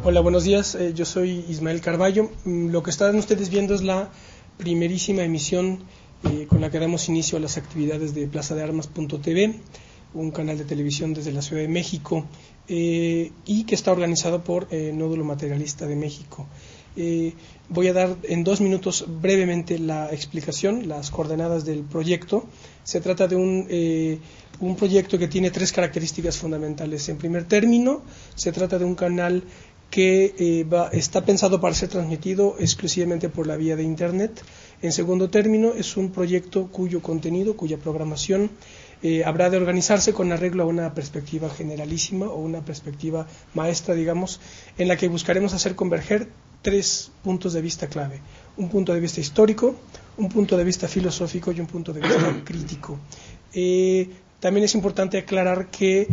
Hola, buenos días. Yo soy Ismael Carballo. Lo que están ustedes viendo es la primerísima emisión con la que damos inicio a las actividades de plazadearmas.tv, un canal de televisión desde la Ciudad de México y que está organizado por Nódulo Materialista de México. Voy a dar en 2 minutos brevemente la explicación, las coordenadas del proyecto. Se trata de un proyecto que tiene 3 características fundamentales. En primer término, se trata de un canal que está pensado para ser transmitido exclusivamente por la vía de Internet. En segundo término, es un proyecto cuyo contenido, cuya programación habrá de organizarse con arreglo a una perspectiva generalísima o una perspectiva maestra, digamos, en la que buscaremos hacer converger 3 puntos de vista clave: un punto de vista histórico, un punto de vista filosófico y un punto de vista crítico. También es importante aclarar que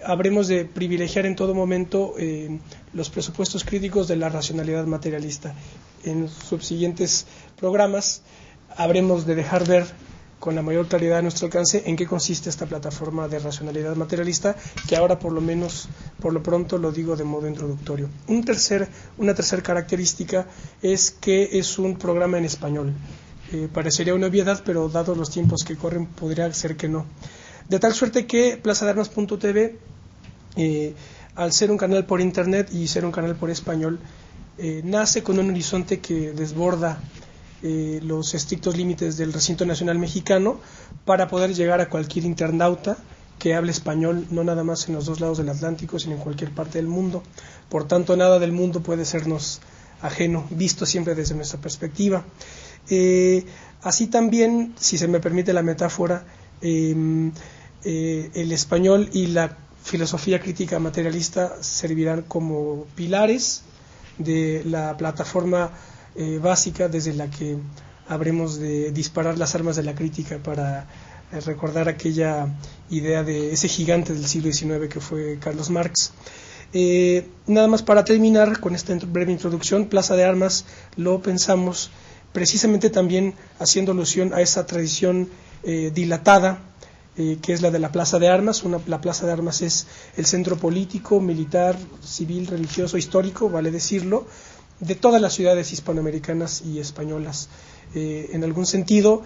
habremos de privilegiar en todo momento los presupuestos críticos de la racionalidad materialista. En subsiguientes programas habremos de dejar ver con la mayor claridad a nuestro alcance en qué consiste esta plataforma de racionalidad materialista, que ahora por lo pronto lo digo de modo introductorio. Una tercera característica es que es un programa en español. Parecería una obviedad, pero dados los tiempos que corren podría ser que no. De tal suerte que plazadearmas.tv, al ser un canal por internet y ser un canal por español, nace con un horizonte que desborda los estrictos límites del recinto nacional mexicano para poder llegar a cualquier internauta que hable español, no nada más en los 2 lados del Atlántico, sino en cualquier parte del mundo. Por tanto, nada del mundo puede sernos ajeno, visto siempre desde nuestra perspectiva. Así también, si se me permite la metáfora, el español y la filosofía crítica materialista servirán como pilares de la plataforma básica desde la que habremos de disparar las armas de la crítica para recordar aquella idea de ese gigante del siglo XIX que fue Carlos Marx. Nada más para terminar con esta breve introducción, Plaza de Armas lo pensamos precisamente también haciendo alusión a esa tradición dilatada que es la de la Plaza de Armas. La Plaza de Armas es el centro político, militar, civil, religioso, histórico, vale decirlo, de todas las ciudades hispanoamericanas y españolas. En algún sentido,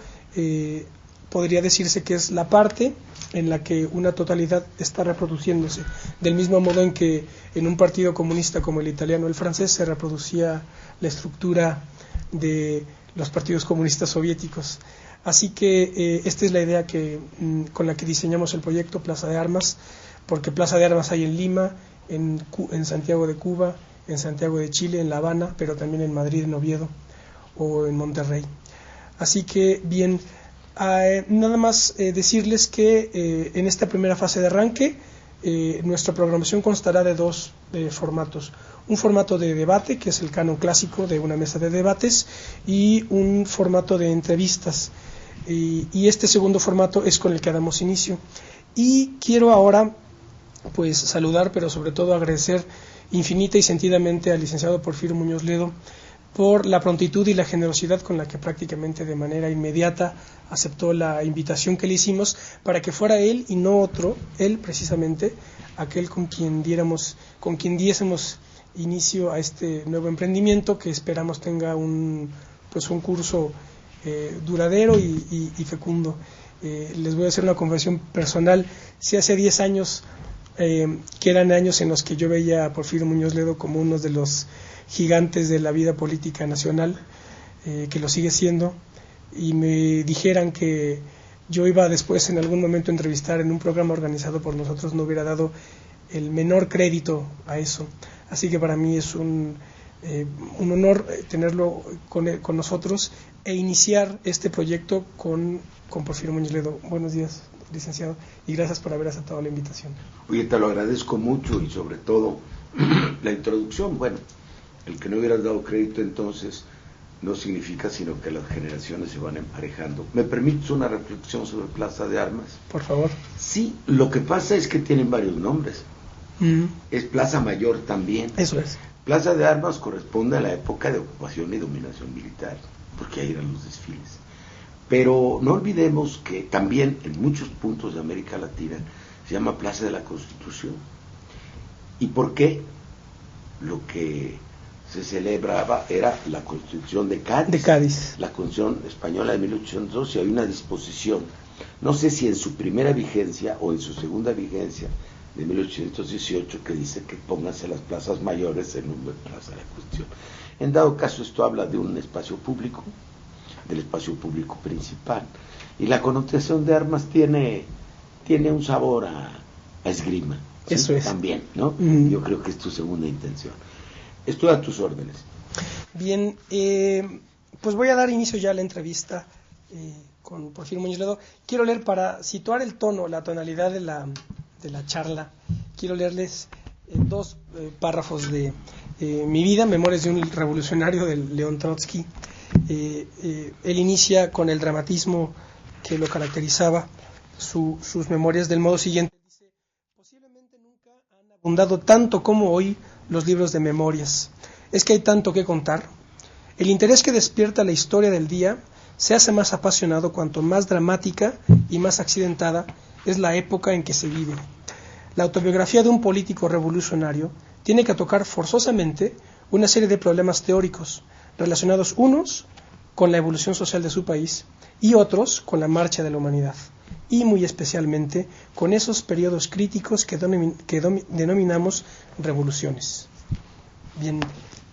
podría decirse que es la parte en la que una totalidad está reproduciéndose, del mismo modo en que en un partido comunista como el italiano o el francés se reproducía la estructura de los partidos comunistas soviéticos. Así que esta es la idea con la que diseñamos el proyecto Plaza de Armas, porque Plaza de Armas hay en Lima, en Santiago de Cuba, en Santiago de Chile, en La Habana, pero también en Madrid, en Oviedo o en Monterrey. Así que bien, nada más decirles que en esta primera fase de arranque nuestra programación constará de 2 formatos: un formato de debate, que es el canon clásico de una mesa de debates, y un formato de entrevistas, y este segundo formato es con el que damos inicio. Y quiero ahora pues saludar, pero sobre todo agradecer infinita y sentidamente al licenciado Porfirio Muñoz Ledo por la prontitud y la generosidad con la que prácticamente de manera inmediata aceptó la invitación que le hicimos para que fuera él y no otro, él precisamente, aquel con quien diésemos inicio a este nuevo emprendimiento que esperamos tenga un curso duradero y fecundo. Les voy a hacer una confesión personal. Si hace 10 años que eran años en los que yo veía a Porfirio Muñoz Ledo como uno de los gigantes de la vida política nacional, que lo sigue siendo, y me dijeran que yo iba después en algún momento a entrevistar en un programa organizado por nosotros, no hubiera dado el menor crédito a eso. Así que para mí es un honor tenerlo con nosotros e iniciar este proyecto con Porfirio Muñoz Ledo. Buenos días, licenciado, y gracias por haber aceptado la invitación. Oye, te lo agradezco mucho, y sobre todo la introducción. Bueno, el que no hubieras dado crédito entonces no significa sino que las generaciones se van emparejando. ¿Me permites una reflexión sobre Plaza de Armas? Por favor. Sí, lo que pasa es que tienen varios nombres. Es Plaza Mayor también. Eso es. Plaza de Armas corresponde a la época de ocupación y dominación militar, porque ahí eran los desfiles. Pero no olvidemos que también en muchos puntos de América Latina se llama Plaza de la Constitución. ¿Y por qué? lo que se celebraba era la Constitución de Cádiz. De Cádiz. La Constitución española de 1812, y hay una disposición, no sé si en su primera vigencia o en su segunda vigencia, de 1818, que dice que pónganse las plazas mayores en nombre de Plaza de la Constitución. En dado caso, esto habla de un espacio público, del espacio público principal, y la connotación de armas tiene un sabor a esgrima. ¿Sí? Eso es. También, ¿no? Yo creo que es tu segunda intención. Estoy a tus órdenes. Bien, pues voy a dar inicio ya a la entrevista con Porfirio Muñoz Ledo. Quiero leer, para situar el tono, la tonalidad de la charla, quiero leerles dos párrafos de Mi vida, Memorias de un revolucionario, de León Trotsky. Él inicia con el dramatismo que lo caracterizaba, sus memorias, del modo siguiente. Dice: posiblemente nunca han abundado tanto como hoy los libros de memorias. Es que hay tanto que contar. El interés que despierta la historia del día se hace más apasionado cuanto más dramática y más accidentada es la época en que se vive. La autobiografía de un político revolucionario tiene que tocar forzosamente una serie de problemas teóricos, relacionados unos con la evolución social de su país y otros con la marcha de la humanidad, y muy especialmente con esos periodos críticos que denominamos revoluciones. Bien,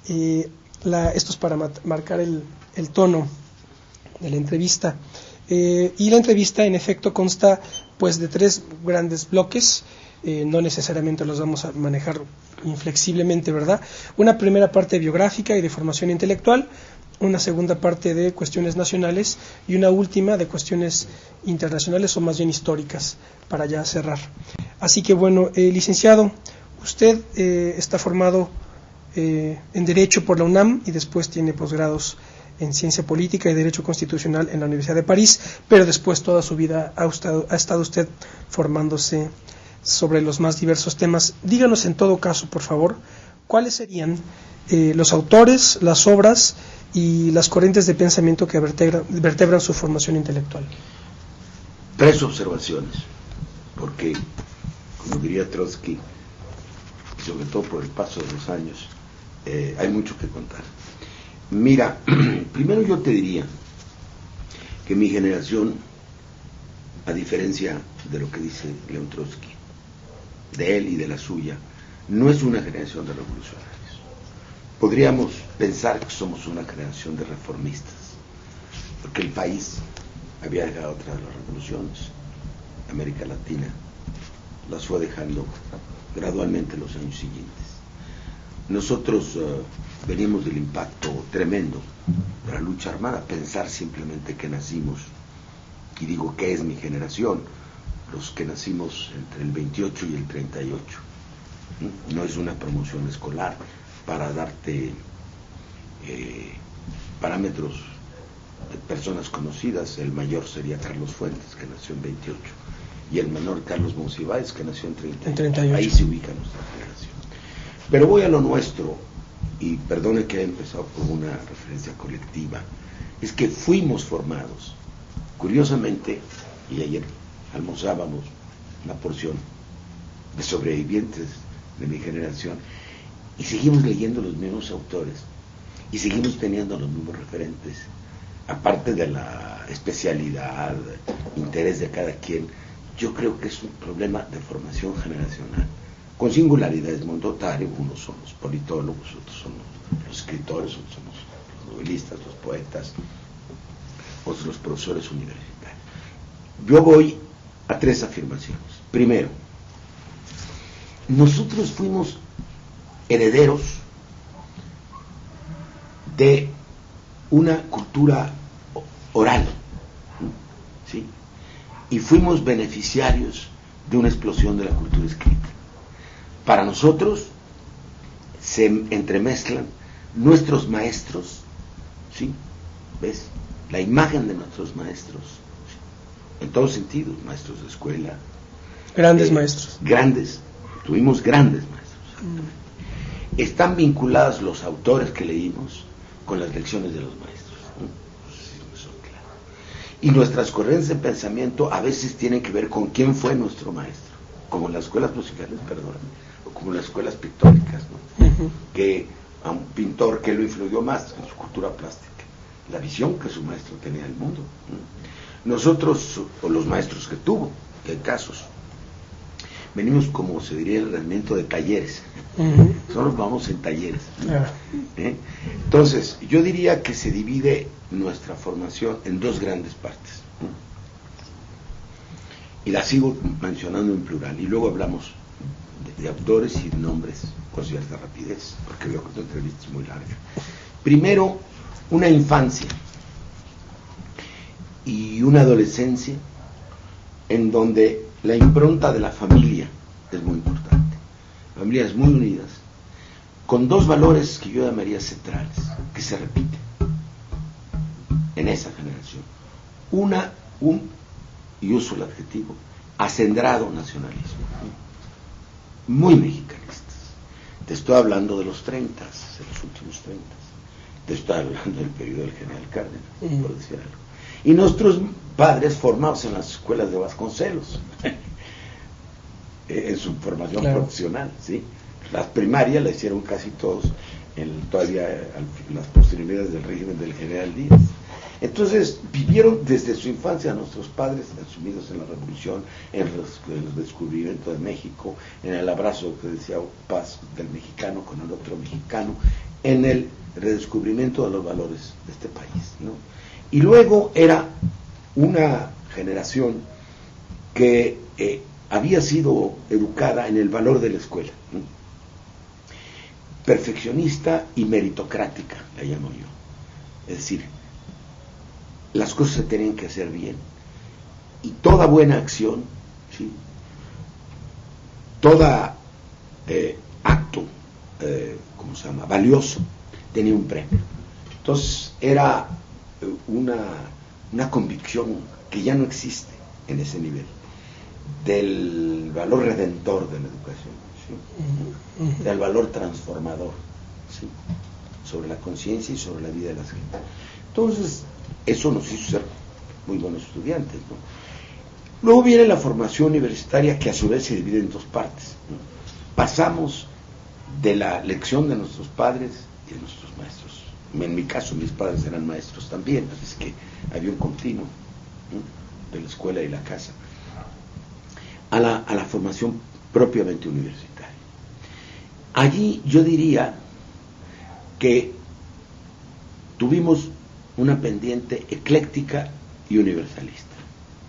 esto es para marcar el tono de la entrevista. Y la entrevista, en efecto, consta pues de tres grandes bloques. No necesariamente los vamos a manejar inflexiblemente, ¿verdad? Una primera parte biográfica y de formación intelectual, una segunda parte de cuestiones nacionales y una última de cuestiones internacionales, o más bien históricas, para ya cerrar. Así que bueno, licenciado, usted está formado en Derecho por la UNAM y después tiene posgrados en Ciencia Política y Derecho Constitucional en la Universidad de París, pero después toda su vida ha estado usted formándose sobre los más diversos temas. Díganos, en todo caso, por favor, cuáles serían los autores, las obras y las corrientes de pensamiento que vertebran su formación intelectual. Tres observaciones, porque, como diría Trotsky, sobre todo por el paso de los años, hay mucho que contar. Mira, primero yo te diría que mi generación, a diferencia de lo que dice León Trotsky, de él y de la suya, no es una generación de revolucionarios. Podríamos pensar que somos una generación de reformistas, porque el país había dejado atrás las revoluciones. América Latina las fue dejando gradualmente en los años siguientes. Nosotros venimos del impacto tremendo de la lucha armada. Pensar simplemente que nacimos, y digo que es mi generación, los que nacimos entre el 28 y el 38, no es una promoción escolar para darte parámetros de personas conocidas. El mayor sería Carlos Fuentes, que nació en 28, y el menor Carlos Monsiváis, que nació en 38. Ahí se ubica nuestra generación. Pero voy a lo nuestro, y perdone que haya empezado por una referencia colectiva. Es que fuimos formados, curiosamente, y ayer almorzábamos una porción de sobrevivientes de mi generación, y seguimos leyendo los mismos autores, y seguimos teniendo los mismos referentes, aparte de la especialidad, interés de cada quien. Yo creo que es un problema de formación generacional, con singularidades muy notables. Unos son los politólogos, otros son los escritores, otros son los novelistas, los poetas, otros los profesores universitarios. Yo voy a tres afirmaciones. Primero, nosotros fuimos herederos de una cultura oral, ¿sí? Y fuimos beneficiarios de una explosión de la cultura escrita. Para nosotros se entremezclan nuestros maestros, ¿sí? ¿Ves? La imagen de nuestros maestros, ¿sí? En todos sentidos, maestros de escuela. Grandes maestros. Tuvimos grandes maestros. Están vinculados los autores que leímos con las lecciones de los maestros, ¿no? Eso es claro. Y nuestras corrientes de pensamiento a veces tienen que ver con quién fue nuestro maestro, como en las escuelas musicales, perdón, o como en las escuelas pictóricas, ¿no? Que a un pintor que lo influyó más en su cultura plástica, la visión que su maestro tenía del mundo, ¿no? Nosotros, o los maestros que tuvo, que hay casos, venimos, como se diría el rendimiento, de talleres. Nosotros vamos en talleres, ¿no? Entonces, yo diría que se divide nuestra formación en dos grandes partes, ¿no? Y la sigo mencionando en plural, y luego hablamos de autores y nombres con cierta rapidez, porque veo que tu entrevista es muy larga. Primero, una infancia y una adolescencia en donde la impronta de la familia es muy importante. Familias muy unidas, con dos valores que yo llamaría centrales, que se repiten en esa generación. Y uso el adjetivo, acendrado nacionalismo, muy mexicanistas. Te estoy hablando de los 30, de los últimos 30. Te estoy hablando del periodo del general Cárdenas, por decir algo. Y nuestros padres formados en las escuelas de Vasconcelos, en su formación profesional, ¿sí? Las primarias las hicieron casi todos todavía en las posterioridades del régimen del general Díaz. Entonces vivieron desde su infancia nuestros padres sumidos en la revolución, en el descubrimiento de México, en el abrazo que decía Paz del mexicano con el otro mexicano, en el redescubrimiento de los valores de este país, ¿no? Y luego era una generación que había sido educada en el valor de la escuela, ¿no? Perfeccionista y meritocrática, la llamo yo. Es decir, las cosas se tenían que hacer bien, y toda buena acción, ¿sí? Toda acto, ¿cómo se llama?, valioso, tenía un premio. Entonces era una convicción que ya no existe en ese nivel, del valor redentor de la educación, ¿sí? Del valor transformador, ¿sí? Sobre la conciencia y sobre la vida de las gentes. Entonces, eso nos hizo ser muy buenos estudiantes, ¿no? Luego viene la formación universitaria, que a su vez se divide en dos partes, ¿no? Pasamos de la lección de nuestros padres y de nuestros maestros. En mi caso, mis padres eran maestros también, así que había un continuo, ¿no?, de la escuela y la casa, a la formación propiamente universitaria. Allí yo diría que tuvimos una pendiente ecléctica y universalista,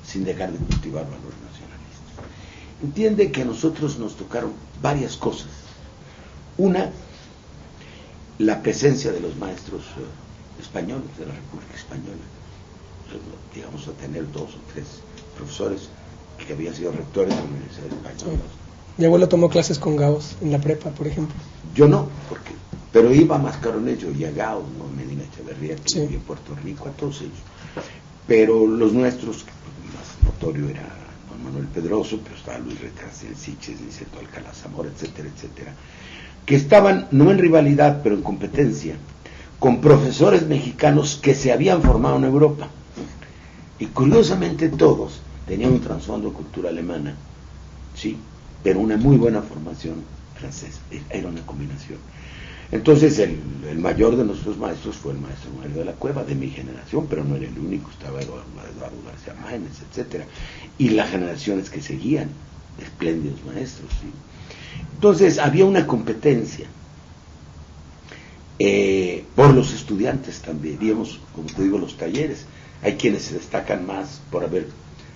sin dejar de cultivar valores nacionalistas. Entiende que a nosotros nos tocaron varias cosas. Una, la presencia de los maestros españoles de la República Española. Llegamos a tener 2 o 3 profesores que habían sido rectores de la Universidad Española. Mi abuelo tomó clases con Gauss en la prepa, por ejemplo. Yo no, pero iba a Mascaronello y a Gauss, ¿no?, Medina Echeverría, que vivía en Puerto Rico, a todos ellos. Pero los nuestros, el más notorio era don Manuel Pedroso, pero estaba Luis Recastel Siches, Niceto Alcalá Zamora, etcétera, etcétera, que estaban no en rivalidad, pero en competencia, con profesores mexicanos que se habían formado en Europa. Y curiosamente todos tenían un trasfondo de cultura alemana, sí, pero una muy buena formación francesa. Era una combinación. Entonces el mayor de nuestros maestros fue el maestro Mario de la Cueva, de mi generación, pero no era el único. Estaba Eduardo García Máenez, etcétera, y las generaciones que seguían, espléndidos maestros, ¿sí? Entonces había una competencia por los estudiantes también, digamos, como te digo, los talleres. Hay quienes se destacan más por haber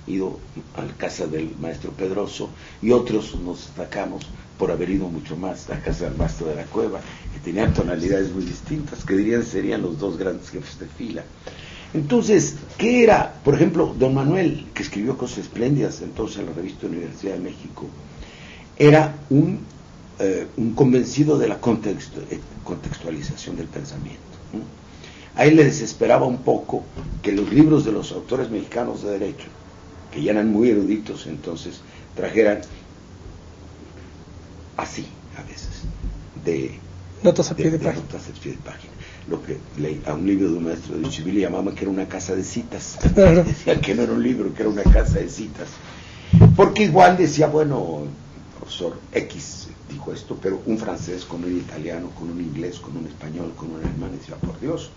ido a la casa del maestro Pedroso, y otros nos destacamos por haber ido mucho más a la casa del maestro de la Cueva, que tenían tonalidades muy distintas, que serían los dos grandes jefes de fila. Entonces, ¿qué era? Por ejemplo, don Manuel, que escribió cosas espléndidas entonces en la revista Universidad de México, era un convencido de la contextualización del pensamiento, ¿no? A él le desesperaba un poco que los libros de los autores mexicanos de derecho, que ya eran muy eruditos entonces, trajeran así, a veces, de notas a pie de página. Lo que a un libro de un maestro de civil le llamaban que era una casa de citas. Claro. Decían que no era un libro, que era una casa de citas. Porque igual decía, bueno, el profesor X dijo esto, pero un francés con un italiano, con un inglés, con un español, con un alemán, decía, por Dios,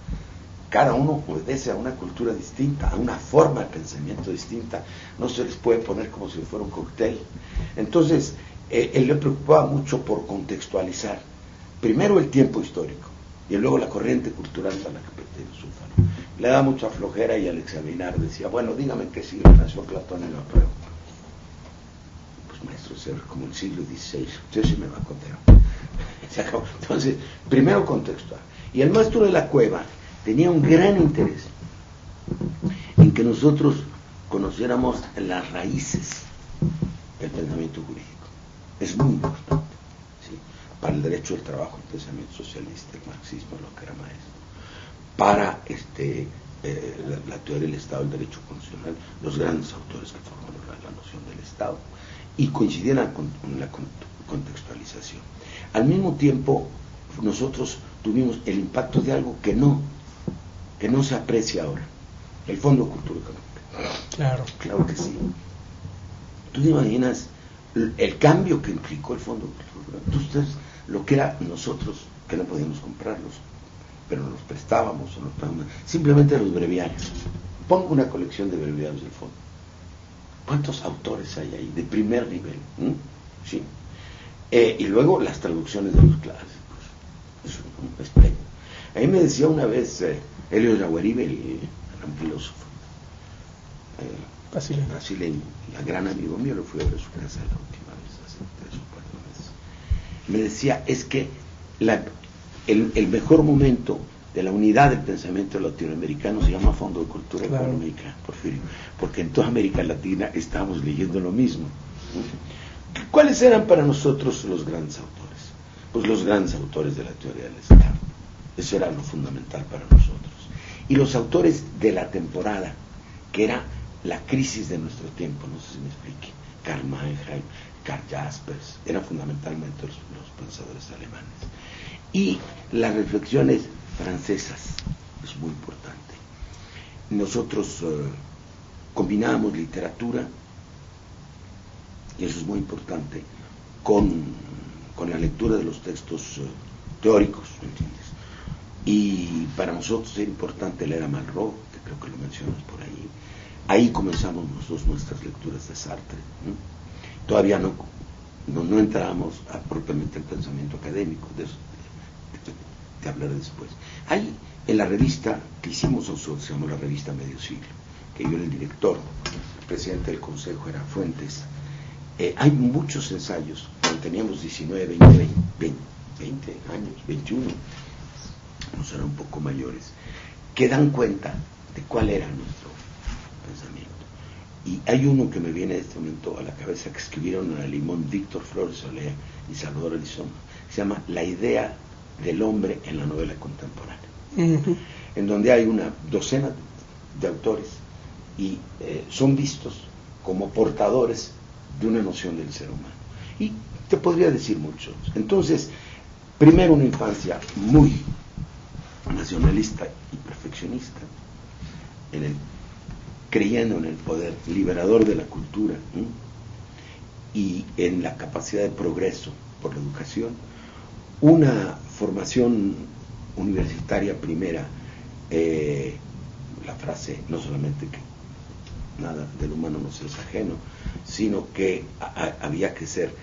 cada uno obedece a una cultura distinta, a una forma de pensamiento distinta, no se les puede poner como si fuera un cóctel. Entonces, él le preocupaba mucho por contextualizar, primero el tiempo histórico, y luego la corriente cultural a la que pertenece Zúfalo. Le daba mucha flojera y al examinar decía, bueno, dígame qué siglo nació Platón y lo apruebo. Pues maestro, es como el siglo XVI, usted sí me va a contar. Entonces, primero contextual. Y el maestro de la Cueva tenía un gran interés en que nosotros conociéramos las raíces del pensamiento jurídico. Es muy importante, ¿sí? Para el derecho del trabajo, el pensamiento socialista, el marxismo, lo que era maestro. Para la teoría del Estado, el derecho constitucional, los grandes autores que forman la noción del Estado, y coincidieran con la contextualización. Al mismo tiempo, nosotros tuvimos el impacto de algo que no se aprecia ahora, el Fondo de Cultura Económica. Claro que sí. Tú te imaginas el cambio que implicó el Fondo de Cultura Económica. Entonces, lo que era nosotros, que no podíamos comprarlos, pero nos prestábamos, simplemente los breviarios. Pongo una colección de breviarios del Fondo. ¿Cuántos autores hay ahí de primer nivel? ¿Sí? Y luego las traducciones de los clásicos. Es un espejo. A mí me decía una vez Elio Yaguaribe, el gran filósofo brasileño, un gran amigo mío, lo fui a ver a su casa la última vez, hace 3 o 4 meses. Me decía, es que el mejor momento de la unidad del pensamiento latinoamericano se llama Fondo de Cultura Económica, Porfirio, porque en toda América Latina estábamos leyendo lo mismo. ¿Cuáles eran para nosotros los grandes autores? Pues los grandes autores de la teoría del Estado. Eso era lo fundamental para nosotros. Y los autores de la temporada, que era la crisis de nuestro tiempo, no sé si me explique, Karl Mannheim, Karl Jaspers, eran fundamentalmente los pensadores alemanes. Y las reflexiones francesas, es muy importante. Nosotros combinábamos literatura, y eso es muy importante, con la lectura de los textos teóricos, ¿entiendes? Y para nosotros era importante leer a Malraux, que creo que lo mencionas por ahí. Ahí comenzamos nosotros nuestras lecturas de Sartre, ¿no? Todavía no entramos propiamente al pensamiento académico, de eso te hablaré después. Ahí, en la revista que hicimos nosotros, se llamó la revista Medio Siglo, que yo era el director, el presidente del consejo era Fuentes. Hay muchos ensayos, cuando teníamos 19, 20 años, 21, no serán un poco mayores, que dan cuenta de cuál era nuestro pensamiento. Y hay uno que me viene en este momento a la cabeza, que escribieron a Limón Víctor Flores Olea y Salvador Elizondo, se llama La idea del hombre en la novela contemporánea, en donde hay una docena de autores y son vistos como portadores de una noción del ser humano. Y te podría decir muchos. Entonces, primero una infancia muy nacionalista y perfeccionista, creyendo en el poder liberador de la cultura, y en la capacidad de progreso por la educación, una formación universitaria primera, la frase no solamente que nada del humano nos es ajeno, sino que había que ser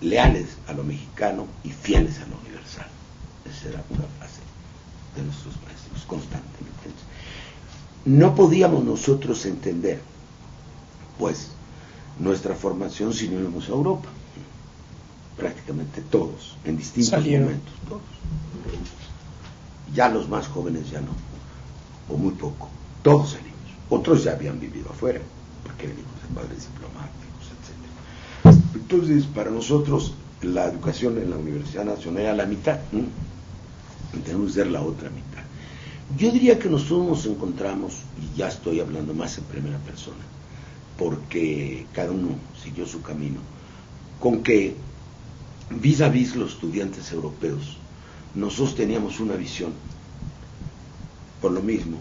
leales a lo mexicano y fieles a lo universal. Esa era una frase de nuestros maestros constantemente. No podíamos nosotros entender, pues, nuestra formación si no íbamos a Europa. Prácticamente todos, en distintos momentos, todos. Ya los más jóvenes ya no, o muy poco. Todos salimos. Otros ya habían vivido afuera, porque eran hijos de padres diplomáticos, etc. Entonces, para nosotros, la educación en la Universidad Nacional era la mitad, tenemos que ser la otra mitad. Yo diría que nosotros nos encontramos, y ya estoy hablando más en primera persona, porque cada uno siguió su camino, con que vis a vis los estudiantes europeos, nosotros teníamos una visión, por lo mismo,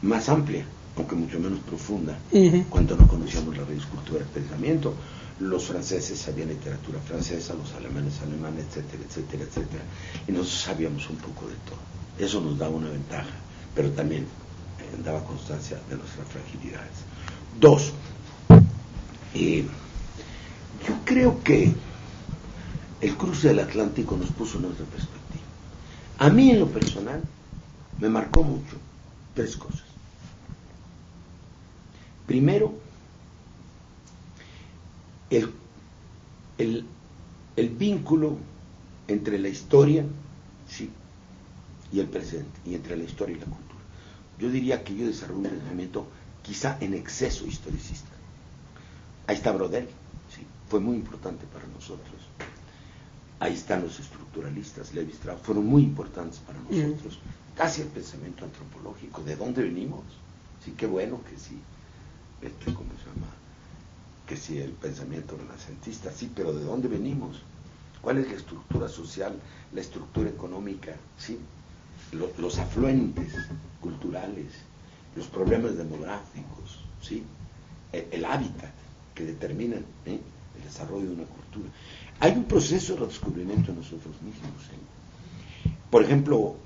más amplia, aunque mucho menos profunda, Uh-huh. cuando no conocíamos la raíz cultura del pensamiento. Los franceses sabían literatura francesa, los alemanes, etcétera, etcétera, etcétera. Y nosotros sabíamos un poco de todo. Eso nos daba una ventaja, pero también daba constancia de nuestras fragilidades. Dos, yo creo que el cruce del Atlántico nos puso en otra perspectiva. A mí, en lo personal, me marcó mucho 3 cosas. Primero, el vínculo entre la historia, sí, y el presente, y entre la historia y la cultura. Yo diría que yo desarrollé un pensamiento quizá en exceso historicista. Ahí está Brodel, sí, fue muy importante para nosotros. Ahí están los estructuralistas, Levi Strauss, fueron muy importantes para nosotros. Casi el pensamiento antropológico, ¿de dónde venimos? Sí, qué bueno que sí, ¿cómo se llama? Que sí, el pensamiento renacentista, sí, pero ¿de dónde venimos? ¿Cuál es la estructura social, la estructura económica? ¿Sí? Los afluentes culturales, los problemas demográficos, ¿sí? El hábitat que determinan el desarrollo de una cultura. Hay un proceso de redescubrimiento de nosotros mismos. Por ejemplo,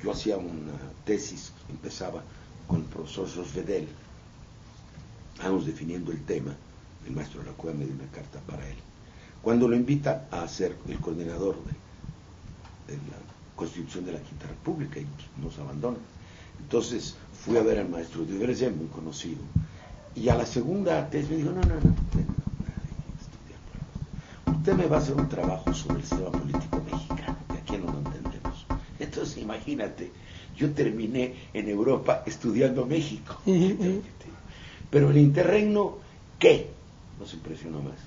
yo hacía una tesis, empezaba con el profesor Jos Vedel, estábamos definiendo el tema, el maestro de la Cueva me dio una carta para él. Cuando lo invita a ser el coordinador de la Constitución de la Quinta República, y nos abandona. Entonces fui a ver al maestro de Grecia, muy conocido, y a la segunda tesis me dijo, no, usted me va a hacer un trabajo sobre el sistema político mexicano, que aquí no lo entendemos. Entonces imagínate, yo terminé en Europa estudiando México. Pero el interregno, ¿qué? Nos impresionó más.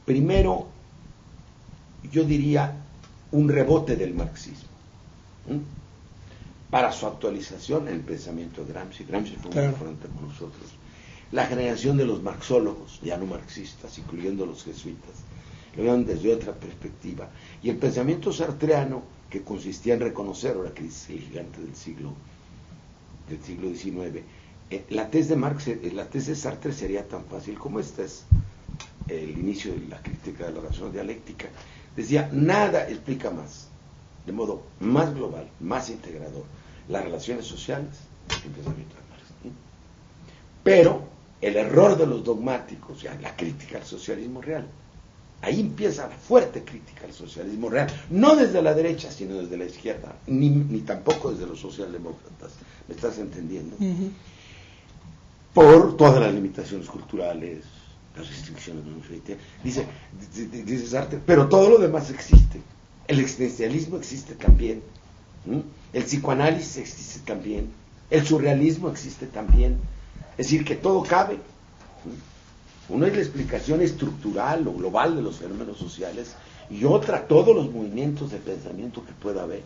Primero, yo diría un rebote del marxismo, para su actualización en el pensamiento de Gramsci. Gramsci fue muy importante con nosotros. La generación de los marxólogos, ya no marxistas, incluyendo los jesuitas, lo vieron desde otra perspectiva. Y el pensamiento sartreano, que consistía en reconocer, ahora que dice el gigante del siglo XIX, la tesis de Marx, la tesis de Sartre sería tan fácil como esta es el inicio de la crítica de la razón dialéctica. Decía, nada explica más, de modo más global, más integrador, las relaciones sociales que el pensamiento de Marx. Pero el error de los dogmáticos, ya la crítica al socialismo real, ahí empieza la fuerte crítica al socialismo real, no desde la derecha, sino desde la izquierda, ni tampoco desde los socialdemócratas. ¿Me estás entendiendo? Por todas las limitaciones culturales, las restricciones de nuestra identidad. Dice Sartre, pero todo lo demás existe. El existencialismo existe también, el psicoanálisis existe también, el surrealismo existe también. Es decir, que todo cabe. Uno es la explicación estructural o global de los fenómenos sociales, y otra, todos los movimientos de pensamiento que pueda haber.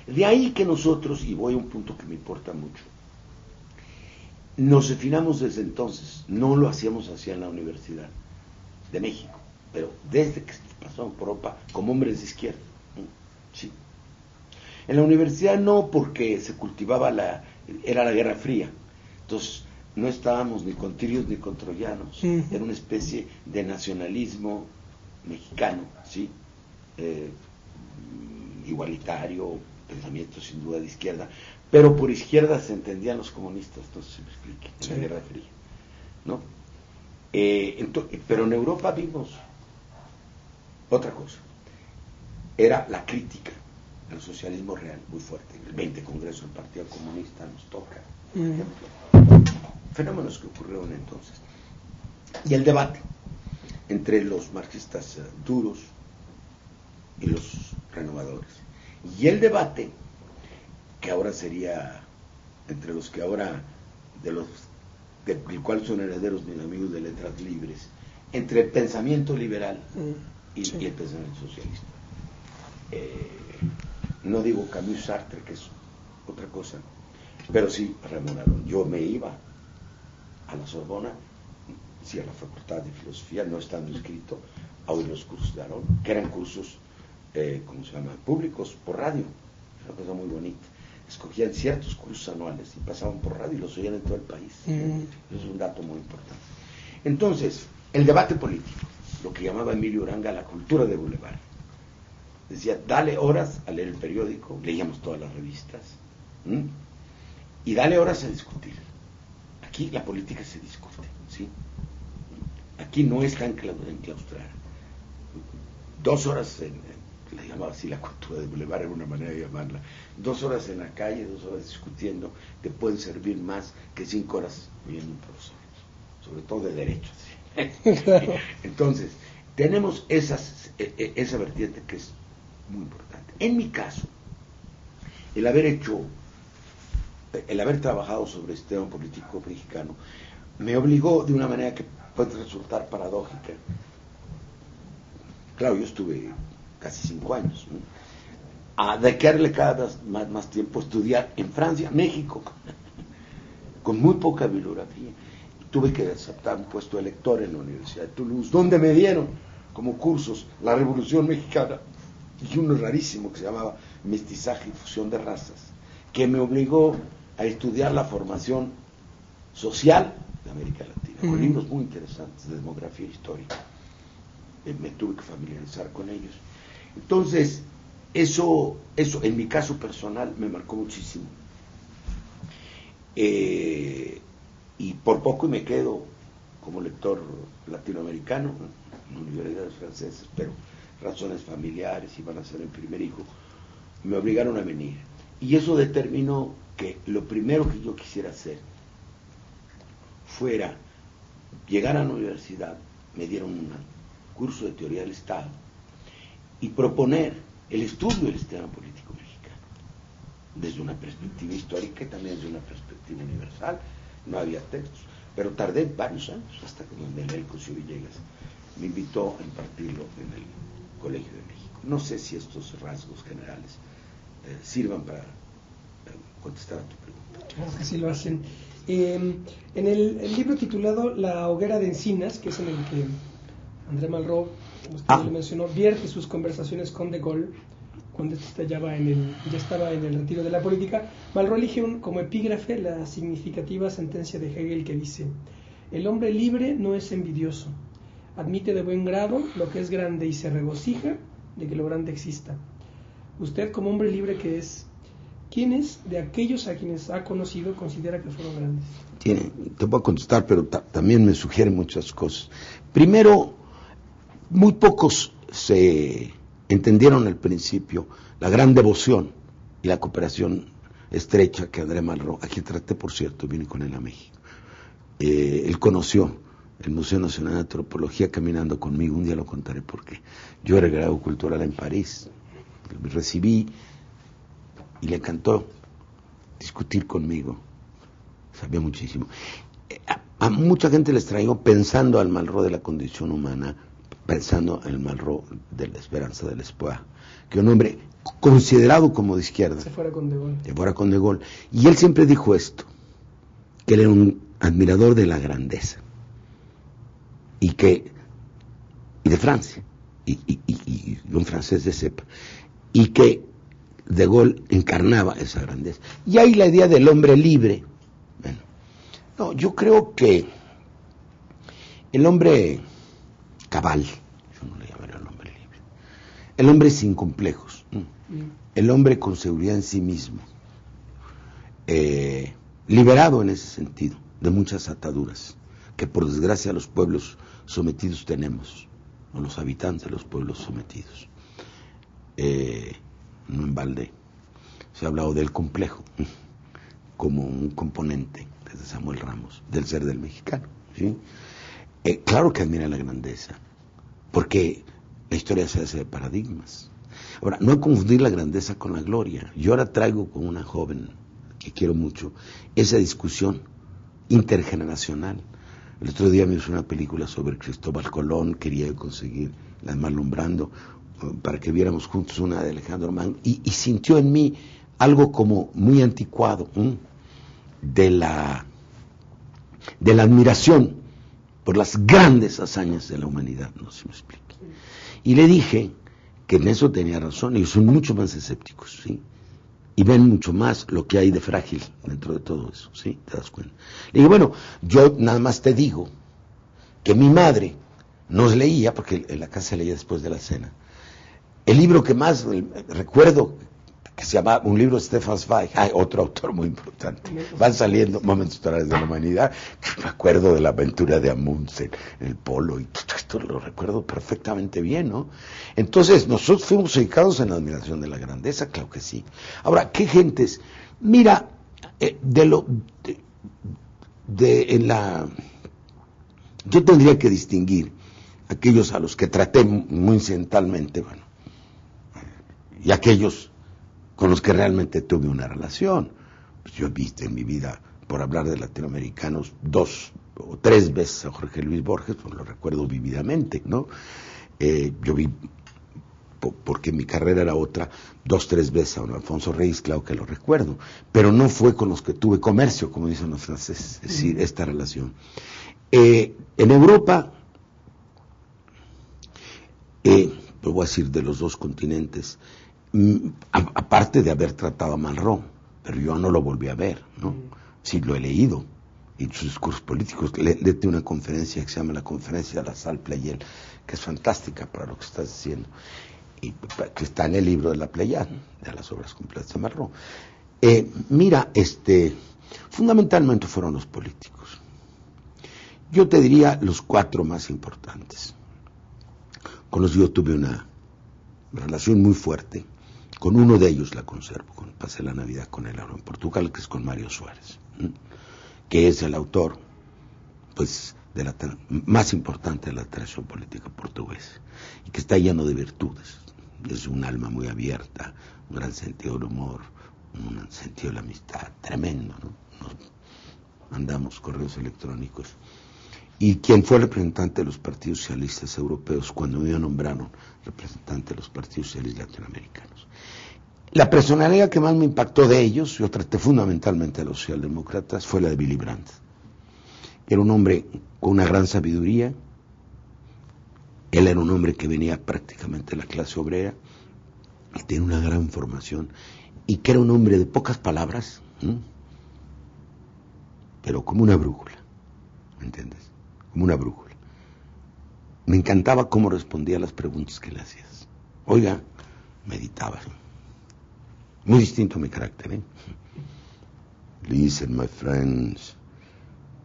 De ahí que nosotros, y voy a un punto que me importa mucho, nos definamos desde entonces, no lo hacíamos así en la Universidad de México, pero desde que pasamos por Europa, como hombres de izquierda. Sí. En la universidad no, porque se cultivaba era la Guerra Fría, entonces no estábamos ni con tirios ni con troyanos, era una especie de nacionalismo mexicano, ¿sí? Igualitario, pensamiento sin duda de izquierda, pero por izquierda se entendían los comunistas, entonces se me explique, en la Guerra Fría, ¿no? Pero en Europa vimos otra cosa, era la crítica al socialismo real muy fuerte. En el 20 Congreso del Partido Comunista nos toca, por ejemplo, fenómenos que ocurrieron entonces, y el debate entre los marxistas duros y los renovadores, y el debate que ahora sería entre los que ahora del cual son herederos mis amigos de Letras Libres, entre el pensamiento liberal y el pensamiento socialista. No digo Camus, Sartre, que es otra cosa, pero sí Ramón Aron. Yo me iba a la Sorbona, sí, a la Facultad de Filosofía, no estando inscrito, a oír los cursos de Aron, que eran cursos, ¿cómo se llama?, públicos, por radio, es una cosa muy bonita. escogían ciertos cursos anuales y pasaban por radio y los oían en todo el país. Eso es un dato muy importante. Entonces, el debate político, lo que llamaba Emilio Uranga la cultura de bulevar. Decía, dale horas a leer el periódico, leíamos todas las revistas, y dale horas a discutir. Aquí la política se discute, ¿sí? Aquí no está enclaustrada. 2 horas la llamaba así la cultura de bulevar, era una manera de llamarla. 2 horas en la calle, 2 horas discutiendo, te pueden servir más que 5 horas viendo un profesor, sobre todo de derecho, ¿sí? Claro. Entonces, tenemos esa vertiente que es muy importante. En mi caso, el haber trabajado sobre este tema político mexicano me obligó de una manera que puede resultar paradójica. Claro, yo estuve casi 5 años, ¿no?, a dedicarle cada vez más tiempo a estudiar en Francia, México, con muy poca bibliografía. Tuve que aceptar un puesto de lector en la Universidad de Toulouse, donde me dieron como cursos la Revolución Mexicana y uno rarísimo que se llamaba Mestizaje y Fusión de Razas, que me obligó a estudiar la formación social de América Latina, con libros muy interesantes de demografía histórica. Me tuve que familiarizar con ellos. Entonces, eso en mi caso personal me marcó muchísimo. Y por poco me quedo como lector latinoamericano en universidades francesas, pero razones familiares, iban a ser el primer hijo, me obligaron a venir. Y eso determinó que lo primero que yo quisiera hacer fuera llegar a la universidad, me dieron un curso de teoría del Estado, y proponer el estudio del sistema político mexicano, desde una perspectiva histórica y también desde una perspectiva universal. No había textos, pero tardé varios años hasta que Manuel Cosío Villegas me invitó a impartirlo en el Colegio de México. No sé si estos rasgos generales sirvan para contestar a tu pregunta. Claro que sí lo hacen. En el libro titulado La hoguera de encinas, que es en el que André Malraux, como usted lo mencionó, vierte sus conversaciones con De Gaulle cuando este ya estaba en el retiro de la política. Malraux elige como epígrafe la significativa sentencia de Hegel que dice: el hombre libre no es envidioso, admite de buen grado lo que es grande y se regocija de que lo grande exista. Usted, como hombre libre que es, ¿quiénes de aquellos a quienes ha conocido considera que fueron grandes? Te voy a contestar, pero también me sugieren muchas cosas. Primero, muy pocos se entendieron al principio la gran devoción y la cooperación estrecha que André Malraux, a quien traté, por cierto, vine con él a México. Él conoció el Museo Nacional de Antropología caminando conmigo, un día lo contaré porque yo era grado cultural en París, me recibí y le encantó discutir conmigo, sabía muchísimo. A mucha gente les traigo pensando al Malraux de la condición humana, pensando en el Malraux de la Esperanza de l'Espoir, que un hombre considerado como de izquierda se fuera con De Gaulle. Y él siempre dijo esto, que él era un admirador de la grandeza y de Francia y un francés de cepa, y que De Gaulle encarnaba esa grandeza. Y ahí la idea del hombre libre. Bueno, no, yo creo que el hombre cabal, yo no le llamaría el hombre libre, el hombre sin complejos, el hombre con seguridad en sí mismo, liberado en ese sentido de muchas ataduras que por desgracia los pueblos sometidos tenemos, o los habitantes de los pueblos sometidos. No en balde se ha hablado del complejo como un componente, desde Samuel Ramos, del ser del mexicano, ¿sí? Claro que admira la grandeza, porque la historia se hace de paradigmas. Ahora, no confundir la grandeza con la gloria. Yo ahora traigo con una joven que quiero mucho esa discusión intergeneracional. El otro día me hizo una película sobre Cristóbal Colón, quería conseguir la de Marlon Brando para que viéramos juntos una de Alejandro Magno, y sintió en mí algo como muy anticuado, de la admiración por las grandes hazañas de la humanidad, no se me explique. Y le dije que en eso tenía razón, ellos son mucho más escépticos, ¿sí? y ven mucho más lo que hay de frágil dentro de todo eso, ¿sí? ¿Te das cuenta? Le digo, bueno, yo nada más te digo que mi madre nos leía, porque en la casa se leía después de la cena, el libro que más recuerdo, que se llama un libro de Stefan Zweig, otro autor muy importante. Van saliendo momentos históricos de la humanidad. Me acuerdo de la aventura de Amundsen, el polo, y todo esto lo recuerdo perfectamente bien, ¿no? Entonces, nosotros fuimos educados en la admiración de la grandeza, claro que sí. Ahora, ¿qué gentes? Mira, yo tendría que distinguir aquellos a los que traté muy incidentalmente, bueno, y aquellos con los que realmente tuve una relación. Pues yo he visto en mi vida, por hablar de latinoamericanos, 2 o 3 veces a Jorge Luis Borges, pues lo recuerdo vividamente, ¿no? Yo vi, porque mi carrera era otra, 2 o 3 veces a don Alfonso Reyes, claro que lo recuerdo, pero no fue con los que tuve comercio, como dicen los franceses, es decir, esta relación. En Europa, pues voy a decir de los 2 continentes, aparte de haber tratado a Malraux, pero yo no lo volví a ver, ¿no? Sí, lo he leído, y sus discursos políticos. Léete una conferencia que se llama la Conferencia de la Salle Pleyel, que es fantástica para lo que estás diciendo, y que está en el libro de la Pleyade, de las obras completas de Malraux. Mira, fundamentalmente fueron los políticos. Yo te diría los 4 más importantes, con los que yo tuve una relación muy fuerte. Con uno de ellos la conservo, pasé la Navidad con él ahora en Portugal, que es con Mario Suárez, que es el autor, pues, más importante de la tradición política portuguesa, y que está lleno de virtudes. Es un alma muy abierta, un gran sentido del humor, un sentido de la amistad tremendo, ¿no? Nos mandamos correos electrónicos. Y quien fue representante de los partidos socialistas europeos cuando me nombraron representante de los partidos socialistas latinoamericanos. La personalidad que más me impactó de ellos, yo traté fundamentalmente a los socialdemócratas, fue la de Willy Brandt. Era un hombre con una gran sabiduría, él era un hombre que venía prácticamente de la clase obrera, que tenía una gran formación, y que era un hombre de pocas palabras, pero como una brújula, ¿me entiendes? Como una brújula. Me encantaba cómo respondía a las preguntas que le hacías. Oiga, meditaba. Muy distinto a mi carácter, ¿eh? Listen, my friends.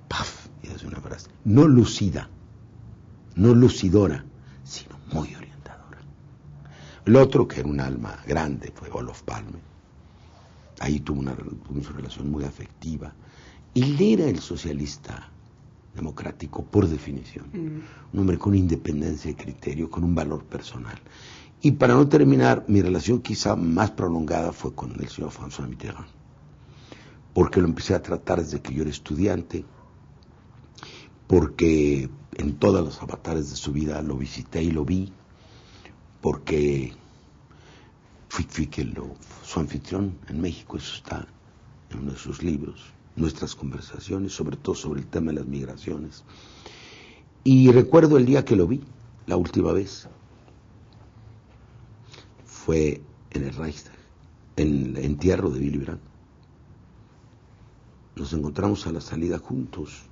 Paf, y hace una frase. No lucida, no lucidora, sino muy orientadora. El otro, que era un alma grande, fue Olof Palme. Ahí tuvo una relación muy afectiva. Y él era el socialista democrático por definición. Un hombre con independencia de criterio, con un valor personal. Y para no terminar, mi relación quizá más prolongada fue con el señor François Mitterrand, porque lo empecé a tratar desde que yo era estudiante, porque en todas las avatares de su vida lo visité y lo vi, porque fui su anfitrión en México, eso está en uno de sus libros, nuestras conversaciones, sobre todo sobre el tema de las migraciones. Y recuerdo el día que lo vi, la última vez, fue en el Reichstag, en el entierro de Willy Brandt. Nos encontramos a la salida juntos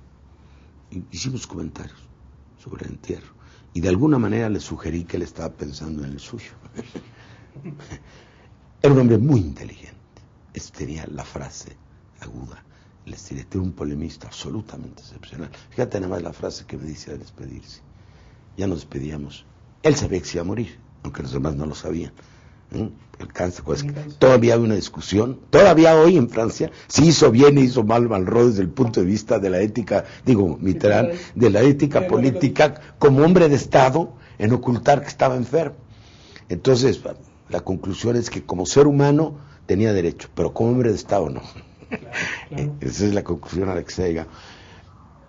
y hicimos comentarios sobre el entierro. Y de alguna manera le sugerí que él estaba pensando en el suyo. Era un hombre muy inteligente. Tenía la frase aguda. Era un polemista absolutamente excepcional. Fíjate nada más la frase que me dice al despedirse. Ya nos despedíamos. Él sabía que se iba a morir, aunque los demás no lo sabían. El cáncer, pues, todavía hay una discusión, todavía hoy en Francia, si hizo bien o hizo mal Malraux desde el punto de vista de la ética, Mitterrand, de la ética política como hombre de Estado, en ocultar que estaba enfermo. Entonces, la conclusión es que como ser humano tenía derecho, pero como hombre de Estado no. Claro. Esa es la conclusión a la que se llega.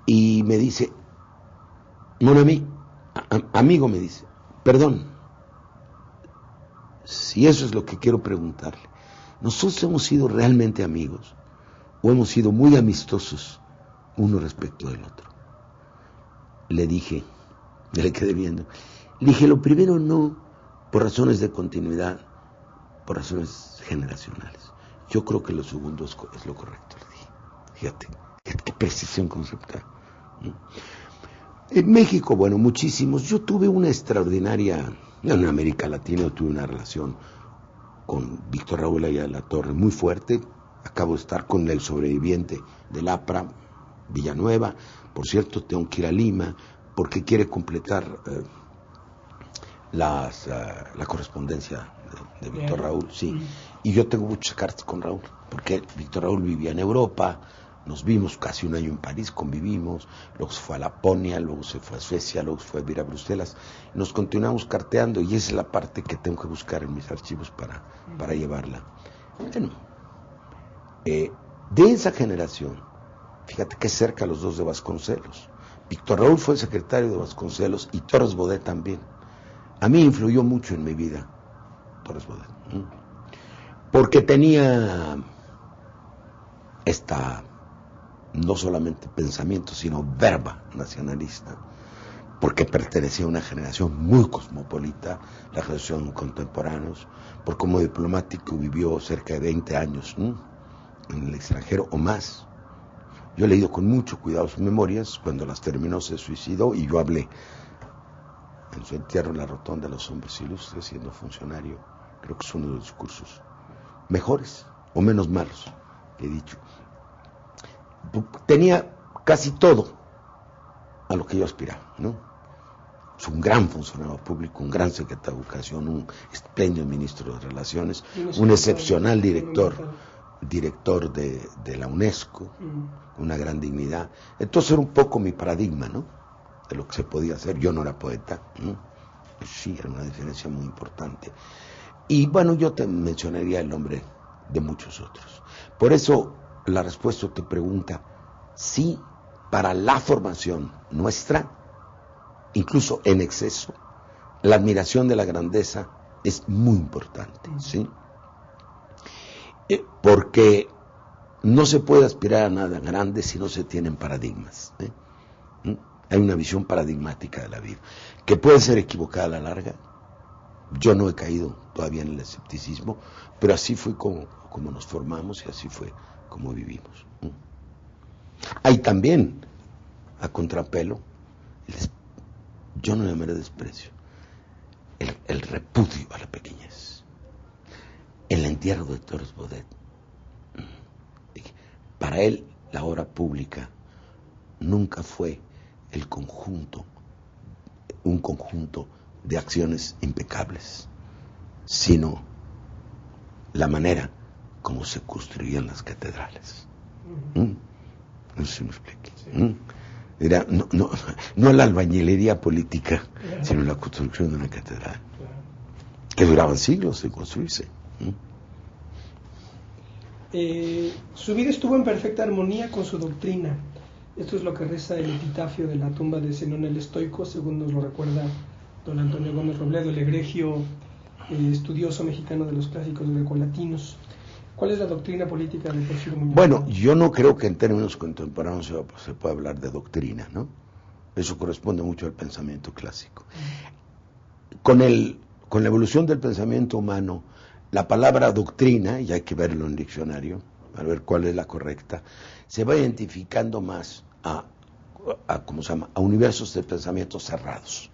Y me dice, mon ami, amigo, me dice, perdón, si eso es lo que quiero preguntarle, ¿nosotros hemos sido realmente amigos o hemos sido muy amistosos uno respecto del otro? Le dije, me le quedé viendo, le dije, lo primero no, por razones de continuidad, por razones generacionales. Yo creo que lo segundo es lo correcto, le dije. Fíjate, qué precisión conceptual. En México, bueno, muchísimos. Yo tuve una extraordinaria, en América Latina yo tuve una relación con Víctor Raúl Ayala-Torre muy fuerte. Acabo de estar con el sobreviviente del APRA, Villanueva. Por cierto, tengo que ir a Lima porque quiere completar la correspondencia de Víctor Raúl, sí. Y yo tengo muchas cartas con Raúl, porque Víctor Raúl vivía en Europa, nos vimos casi un año en París, convivimos, luego se fue a Laponia, luego se fue a Suecia, luego se fue a vivir a Bruselas, nos continuamos carteando y esa es la parte que tengo que buscar en mis archivos para llevarla. Bueno, de esa generación, fíjate que cerca los dos de Vasconcelos. Víctor Raúl fue secretario de Vasconcelos y Torres Bodet también. A mí influyó mucho en mi vida Torres Bodet, porque tenía no solamente pensamiento, sino verba nacionalista, porque pertenecía a una generación muy cosmopolita, la generación contemporáneos, porque como diplomático vivió cerca de 20 años en el extranjero o más. Yo he leído con mucho cuidado sus memorias. Cuando las terminó se suicidó y yo hablé en su entierro en la Rotonda de los Hombres Ilustres, siendo funcionario. Creo que es uno de los discursos mejores o menos malos que he dicho. Tenía casi todo a lo que yo aspiraba, ¿no? Es un gran funcionario público, un gran secretario de Educación, un espléndido ministro de Relaciones, un excepcional director de la UNESCO, una gran dignidad. Entonces era un poco mi paradigma, ¿no?, de lo que se podía hacer. Yo no era poeta, ¿no? Pues sí, era una diferencia muy importante. Y bueno, yo te mencionaría el nombre de muchos otros. Por eso la respuesta a tu pregunta, sí, para la formación nuestra, incluso en exceso, la admiración de la grandeza es muy importante, ¿sí? Porque no se puede aspirar a nada grande si no se tienen paradigmas, ¿eh? Hay una visión paradigmática de la vida, que puede ser equivocada a la larga. Yo no he caído todavía en el escepticismo, pero así fue como nos formamos y así fue como vivimos. Hay también, a contrapelo, yo no llamaré desprecio, el repudio a la pequeñez. El entierro de Torres Bodet, para él la obra pública nunca fue un conjunto de acciones impecables, sino la manera como se construían las catedrales. No sé si me explique. Sí. Era, no la albañilería política, sino la construcción de una catedral, que duraban siglos de construirse. Su vida estuvo en perfecta armonía con su doctrina. Esto es lo que reza el epitafio de la tumba de Zenón el Estoico, según nos lo recuerda don Antonio Gómez Robledo, el egregio estudioso mexicano de los clásicos grecolatinos. ¿Cuál es la doctrina política de Porfirio Muñoz? Bueno, yo no creo que en términos contemporáneos se pueda hablar de doctrina, ¿no? Eso corresponde mucho al pensamiento clásico. Con la evolución del pensamiento humano, la palabra doctrina, y hay que verlo en el diccionario, para ver cuál es la correcta, se va identificando más a ¿cómo se llama?, a universos de pensamiento cerrados.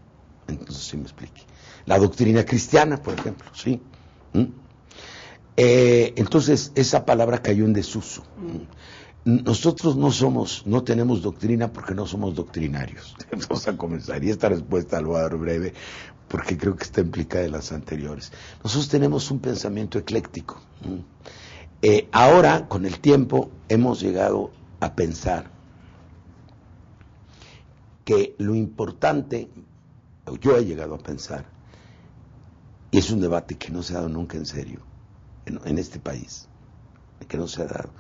Entonces, sí me explique. La doctrina cristiana, por ejemplo, ¿sí? Entonces, esa palabra cayó en desuso. Nosotros no tenemos doctrina porque no somos doctrinarios. Vamos a comenzar, y esta respuesta lo voy a dar breve, porque creo que está implicada en las anteriores. Nosotros tenemos un pensamiento ecléctico. Ahora, con el tiempo, hemos llegado a pensar que lo importante, yo he llegado a pensar, y es un debate que no se ha dado nunca en serio en este país, que no se ha dado.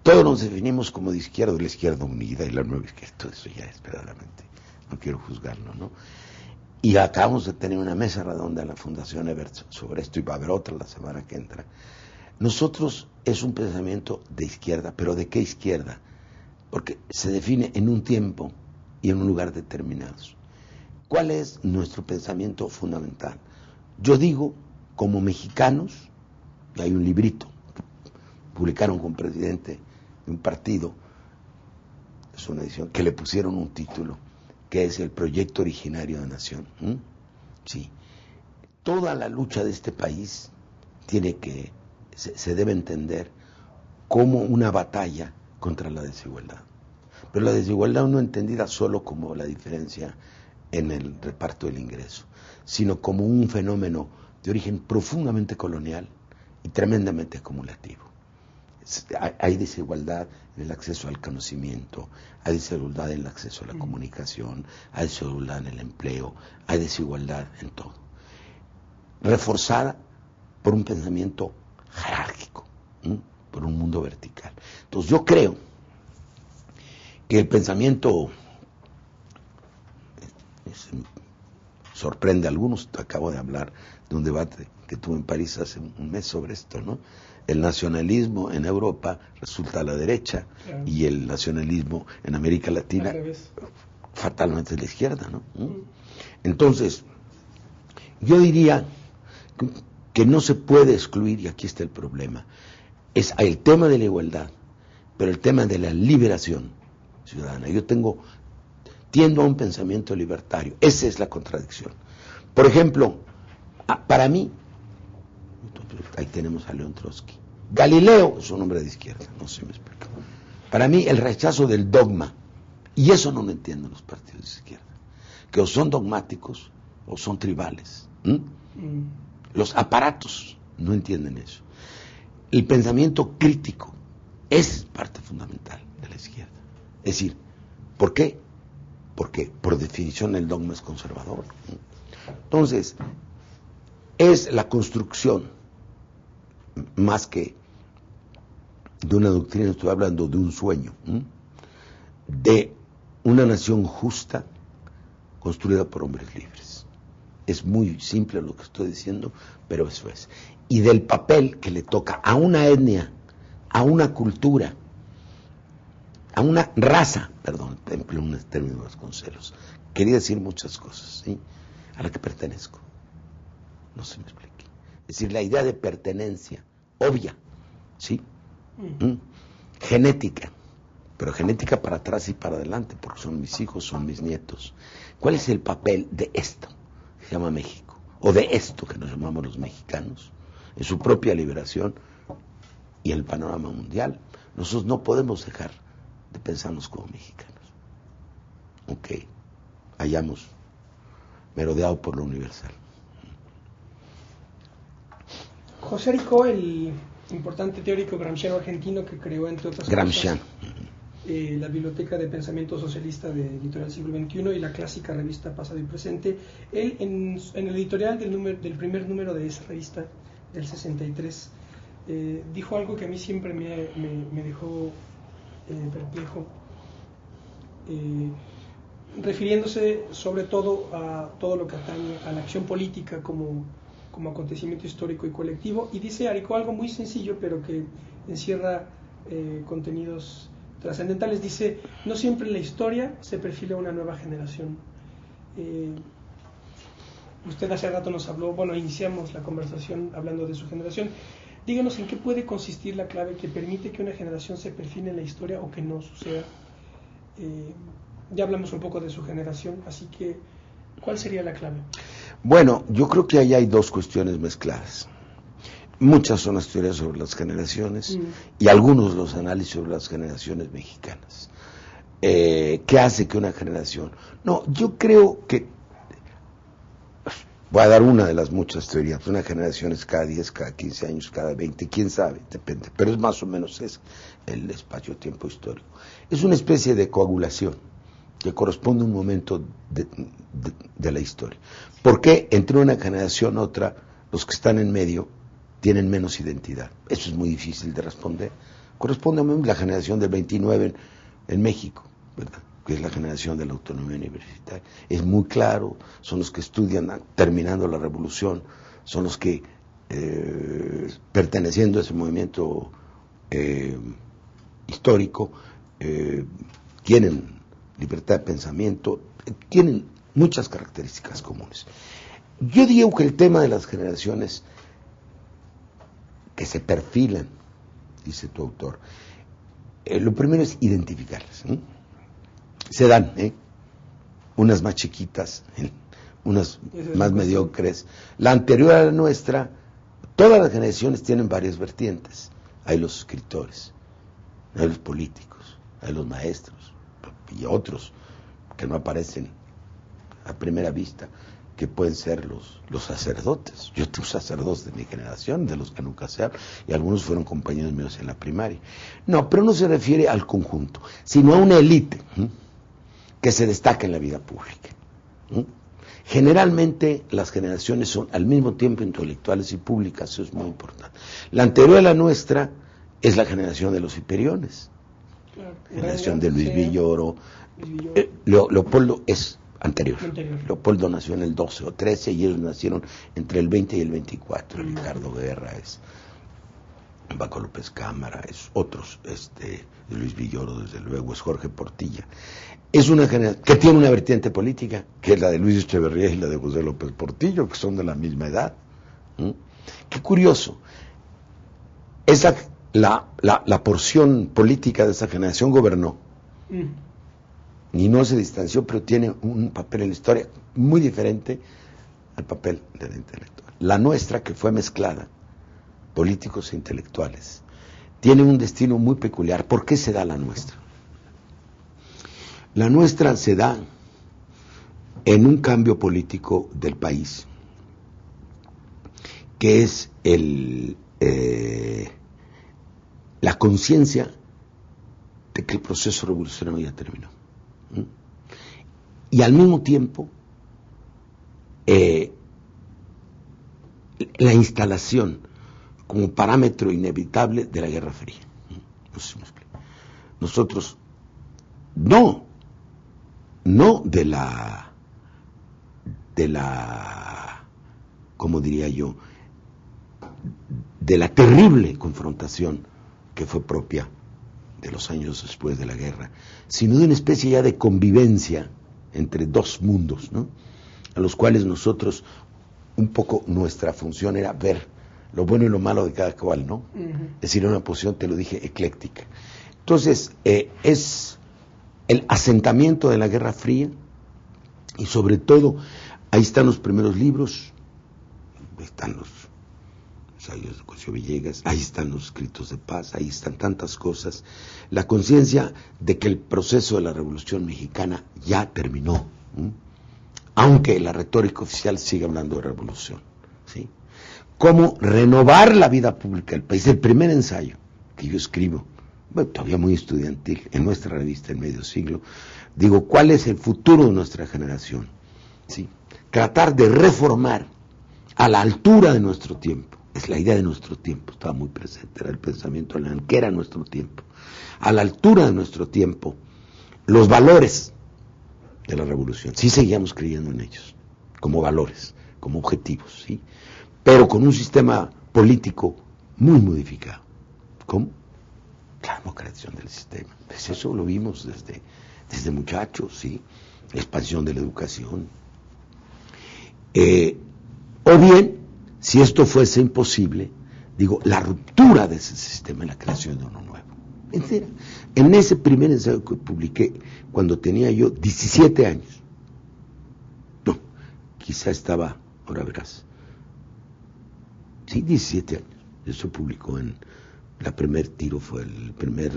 Todos nos definimos como de izquierda, la izquierda unida y la nueva izquierda, todo eso ya es verdaderamente, no quiero juzgarlo, ¿no? Y acabamos de tener una mesa redonda en la Fundación Ebert sobre esto, y va a haber otra la semana que entra. Nosotros es un pensamiento de izquierda, pero ¿de qué izquierda? Porque se define en un tiempo y en un lugar determinados. ¿Cuál es nuestro pensamiento fundamental? Yo digo, como mexicanos, y hay un librito publicaron con presidente de un partido, es una edición, que le pusieron un título, que es el Proyecto Originario de Nación. Sí. Toda la lucha de este país se debe entender como una batalla contra la desigualdad. Pero la desigualdad no entendida solo como la diferencia en el reparto del ingreso, sino como un fenómeno de origen profundamente colonial y tremendamente acumulativo. Hay desigualdad en el acceso al conocimiento, hay desigualdad en el acceso a la comunicación, hay desigualdad en el empleo, hay desigualdad en todo. Reforzada por un pensamiento jerárquico, por un mundo vertical. Entonces yo creo que el pensamiento sorprende a algunos. Acabo de hablar de un debate que tuve en París hace un mes sobre esto, ¿no? El nacionalismo en Europa resulta a la derecha, claro, y el nacionalismo en América Latina fatalmente es la izquierda, ¿no? Entonces, yo diría que no se puede excluir, y aquí está el problema, es el tema de la igualdad, pero el tema de la liberación ciudadana. Yo tiendo a un pensamiento libertario. Esa es la contradicción. Por ejemplo, para mí, ahí tenemos a León Trotsky. Galileo es un hombre de izquierda, no sé si me explico. Para mí, el rechazo del dogma, y eso no lo entienden los partidos de izquierda, que o son dogmáticos o son tribales. Los aparatos no entienden eso. El pensamiento crítico es parte fundamental de la izquierda. Es decir, ¿por qué? Porque por definición el dogma es conservador. Entonces, es la construcción, más que de una doctrina, estoy hablando de un sueño, de una nación justa construida por hombres libres. Es muy simple lo que estoy diciendo, pero eso es. Y del papel que le toca a una etnia, a una cultura, a una raza, perdón, empleo un término Vasconcelos, quería decir muchas cosas, ¿sí?, a la que pertenezco. No se me explique. Es decir, la idea de pertenencia, obvia, ¿sí? Genética, pero genética para atrás y para adelante, porque son mis hijos, son mis nietos. ¿Cuál es el papel de esto que se llama México? O de esto que nos llamamos los mexicanos, en su propia liberación y en el panorama mundial? Nosotros no podemos dejar de pensarnos como mexicanos. Ok, hayamos merodeado por lo universal. José Aricó, el importante teórico gramsciano argentino que creó, entre otras cosas, la Biblioteca de Pensamiento Socialista del Editorial Siglo XXI y la clásica revista Pasado y Presente, él en el editorial del primer número de esa revista, del 63, dijo algo que a mí siempre me dejó perplejo, refiriéndose sobre todo a todo lo que atañe a la acción política como acontecimiento histórico y colectivo, y dice Aricó algo muy sencillo pero que encierra contenidos trascendentales. Dice: no siempre en la historia se perfila una nueva generación. Usted hace rato nos habló, iniciamos la conversación hablando de su generación. Díganos en qué puede consistir la clave que permite que una generación se perfile en la historia o que no suceda. Ya hablamos un poco de su generación, así que ¿cuál sería la clave? Bueno, yo creo que ahí hay dos cuestiones mezcladas. Muchas son las teorías sobre las generaciones y algunos los análisis sobre las generaciones mexicanas. ¿Qué hace que una generación? No, yo creo que, voy a dar una de las muchas teorías, una generación es cada 10, cada 15 años, cada 20, quién sabe, depende, pero es más o menos es el espacio-tiempo histórico. Es una especie de coagulación que corresponde a un momento de la historia. ¿Por qué entre una generación y otra los que están en medio tienen menos identidad? Eso es muy difícil de responder. Corresponde a la generación del 29 en México, ¿verdad?, que es la generación de la autonomía universitaria. Es muy claro, son los que estudian terminando la revolución, son los que perteneciendo a ese movimiento histórico tienen libertad de pensamiento, tienen muchas características comunes. Yo digo que el tema de las generaciones que se perfilan dice tu autor. Lo primero es identificarlas. Se dan, unas más chiquitas, unas más mediocres. La anterior a la nuestra, todas las generaciones tienen varias vertientes. Hay los escritores, hay los políticos, hay los maestros y otros que no aparecen a primera vista, que pueden ser los sacerdotes. Yo tengo sacerdotes de mi generación, de los que nunca se habla, y algunos fueron compañeros míos en la primaria. No, pero no se refiere al conjunto, sino a una élite que se destaca en la vida pública. Generalmente las generaciones son al mismo tiempo intelectuales y públicas, eso es muy importante. La anterior a la nuestra es la generación de los Hiperiones, generación de Luis Villoro. Leopoldo es anterior. Leopoldo nació en el 12 o 13 y ellos nacieron entre el 20 y el 24. Ricardo Guerra es, Baco López Cámara es otros, Luis Villoro desde luego, es Jorge Portilla. Es una generación que tiene una vertiente política, que es la de Luis Echeverría y la de José López Portillo, que son de la misma edad. Qué curioso. La porción política de esa generación gobernó. Y no se distanció, pero tiene un papel en la historia muy diferente al papel de la intelectual. La nuestra, que fue mezclada, políticos e intelectuales, tiene un destino muy peculiar. ¿Por qué se da la nuestra? La nuestra se da en un cambio político del país, que es la conciencia de que el proceso revolucionario ya terminó. Y al mismo tiempo la instalación como parámetro inevitable de la Guerra Fría. No sé si me explico. Nosotros no de la ¿cómo diría yo? De la terrible confrontación que fue propia de los años después de la guerra, sino de una especie ya de convivencia entre dos mundos, ¿no? A los cuales nosotros, un poco nuestra función era ver lo bueno y lo malo de cada cual, ¿no? Es decir, una posición, te lo dije, ecléctica. Entonces, es el asentamiento de la Guerra Fría, y sobre todo, ahí están los primeros libros, están los ensayos de Cosío Villegas, ahí están los escritos de paz, ahí están tantas cosas, la conciencia de que el proceso de la Revolución Mexicana ya terminó, aunque la retórica oficial sigue hablando de revolución, ¿sí? Cómo renovar la vida pública del país. El primer ensayo que yo escribo, bueno, todavía muy estudiantil, en nuestra revista El Medio Siglo, digo, ¿cuál es el futuro de nuestra generación? ¿Sí? Tratar de reformar a la altura de nuestro tiempo. Es la idea de nuestro tiempo, estaba muy presente, era el pensamiento alemán, que era nuestro tiempo. A la altura de nuestro tiempo, los valores de la revolución. Sí seguíamos creyendo en ellos, como valores, como objetivos, ¿sí? Pero con un sistema político muy modificado. ¿Cómo? La democratización del sistema. Pues eso lo vimos desde muchachos, ¿sí? La expansión de la educación. O bien, si esto fuese imposible, digo, la ruptura de ese sistema y la creación de uno nuevo. Entera. En ese primer ensayo que publiqué, cuando tenía yo 17 años, no, quizá estaba, ahora verás, sí, 17 años, eso publicó el primer tiro fue el primer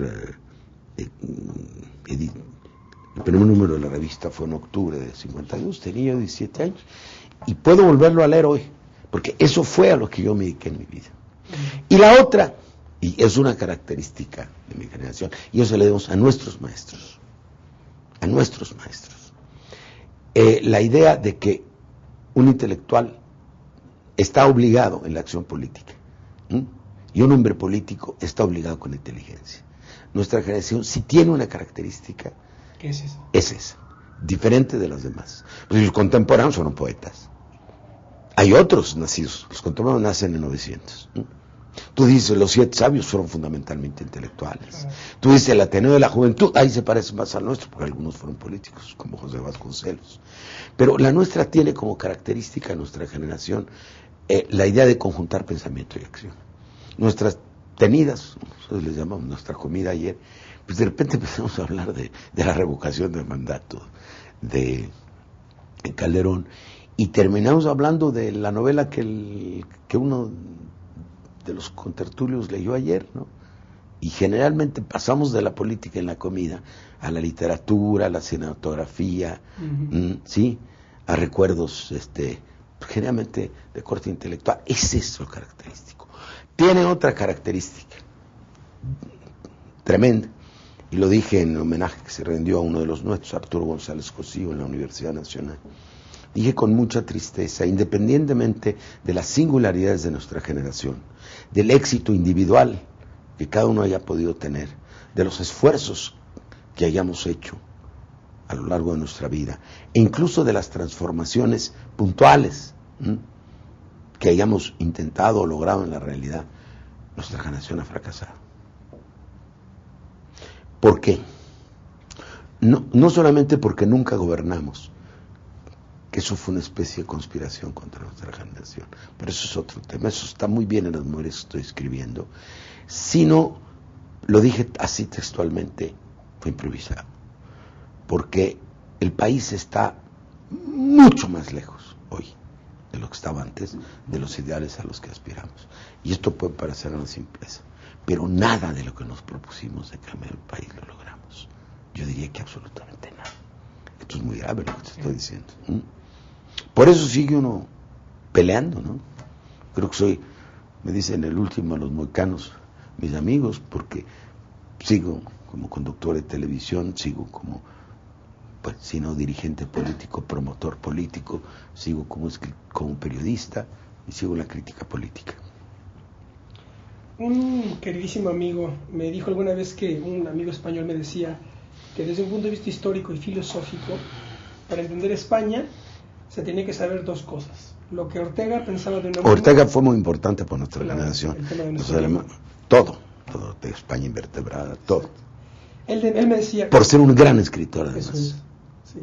número de la revista fue en octubre de 52, tenía yo 17 años, y puedo volverlo a leer hoy, porque eso fue a lo que yo me dediqué en mi vida. Y la otra, y es una característica de mi generación, y eso le debemos a nuestros maestros, la idea de que un intelectual está obligado en la acción política, y un hombre político está obligado con inteligencia. Nuestra generación sí tiene una característica. ¿Qué es esa? Es esa, diferente de las demás. Pues los contemporáneos fueron poetas. Hay otros nacidos, los contemporáneos nacen en 900. Tú dices, los 7 sabios fueron fundamentalmente intelectuales. Tú dices, el Ateneo de la Juventud, ahí se parece más al nuestro, porque algunos fueron políticos, como José Vasconcelos. Pero la nuestra tiene como característica, nuestra generación, la idea de conjuntar pensamiento y acción. Nuestra tenidas, nosotros les llamamos nuestra comida ayer, pues de repente empezamos a hablar de la revocación del mandato de Calderón, y terminamos hablando de la novela que uno de los contertulios leyó ayer, ¿no? Y generalmente pasamos de la política en la comida a la literatura, a la cinematografía, ¿sí? A recuerdos generalmente de corte intelectual. Ese es lo característico. Tiene otra característica tremenda, y lo dije en el homenaje que se rindió a uno de los nuestros, Arturo González Cosío, en la Universidad Nacional. Dije con mucha tristeza, independientemente de las singularidades de nuestra generación, del éxito individual que cada uno haya podido tener, de los esfuerzos que hayamos hecho a lo largo de nuestra vida, e incluso de las transformaciones puntuales que hayamos intentado o logrado en la realidad, nuestra generación ha fracasado. ¿Por qué? No solamente porque nunca gobernamos, que eso fue una especie de conspiración contra nuestra generación, pero eso es otro tema, eso está muy bien en las memorias que estoy escribiendo, sino, lo dije así textualmente, fue improvisado, porque el país está mucho más lejos hoy de lo que estaba antes, de los ideales a los que aspiramos, y esto puede parecer una simpleza, pero nada de lo que nos propusimos de cambiar el país lo logramos. Yo diría que absolutamente nada. Esto es muy grave lo que te estoy diciendo. Por eso sigue uno peleando, ¿no? Creo que me dicen el último a los mohicanos, mis amigos, porque sigo como conductor de televisión, sigo como, pues, si no dirigente político, promotor político, sigo como periodista y sigo la crítica política. Un queridísimo amigo me dijo alguna vez, que un amigo español me decía que desde un punto de vista histórico y filosófico, para entender España se tenía que saber dos cosas: lo que Ortega pensaba de una manera. Ortega fue muy importante para nuestra generación. Todo, de España invertebrada, todo. Él me decía, por ser un gran escritor, además. Eso es, sí,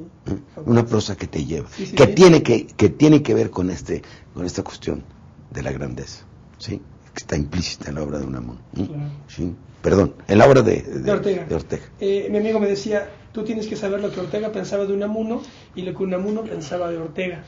una prosa que te lleva, sí, que sí. tiene que ver con esta cuestión de la grandeza, ¿sí? Que está implícita en la obra de Unamuno. Claro. ¿Sí? Perdón, en la obra de Ortega. Mi amigo me decía, tú tienes que saber lo que Ortega pensaba de Unamuno y lo que Unamuno pensaba de Ortega.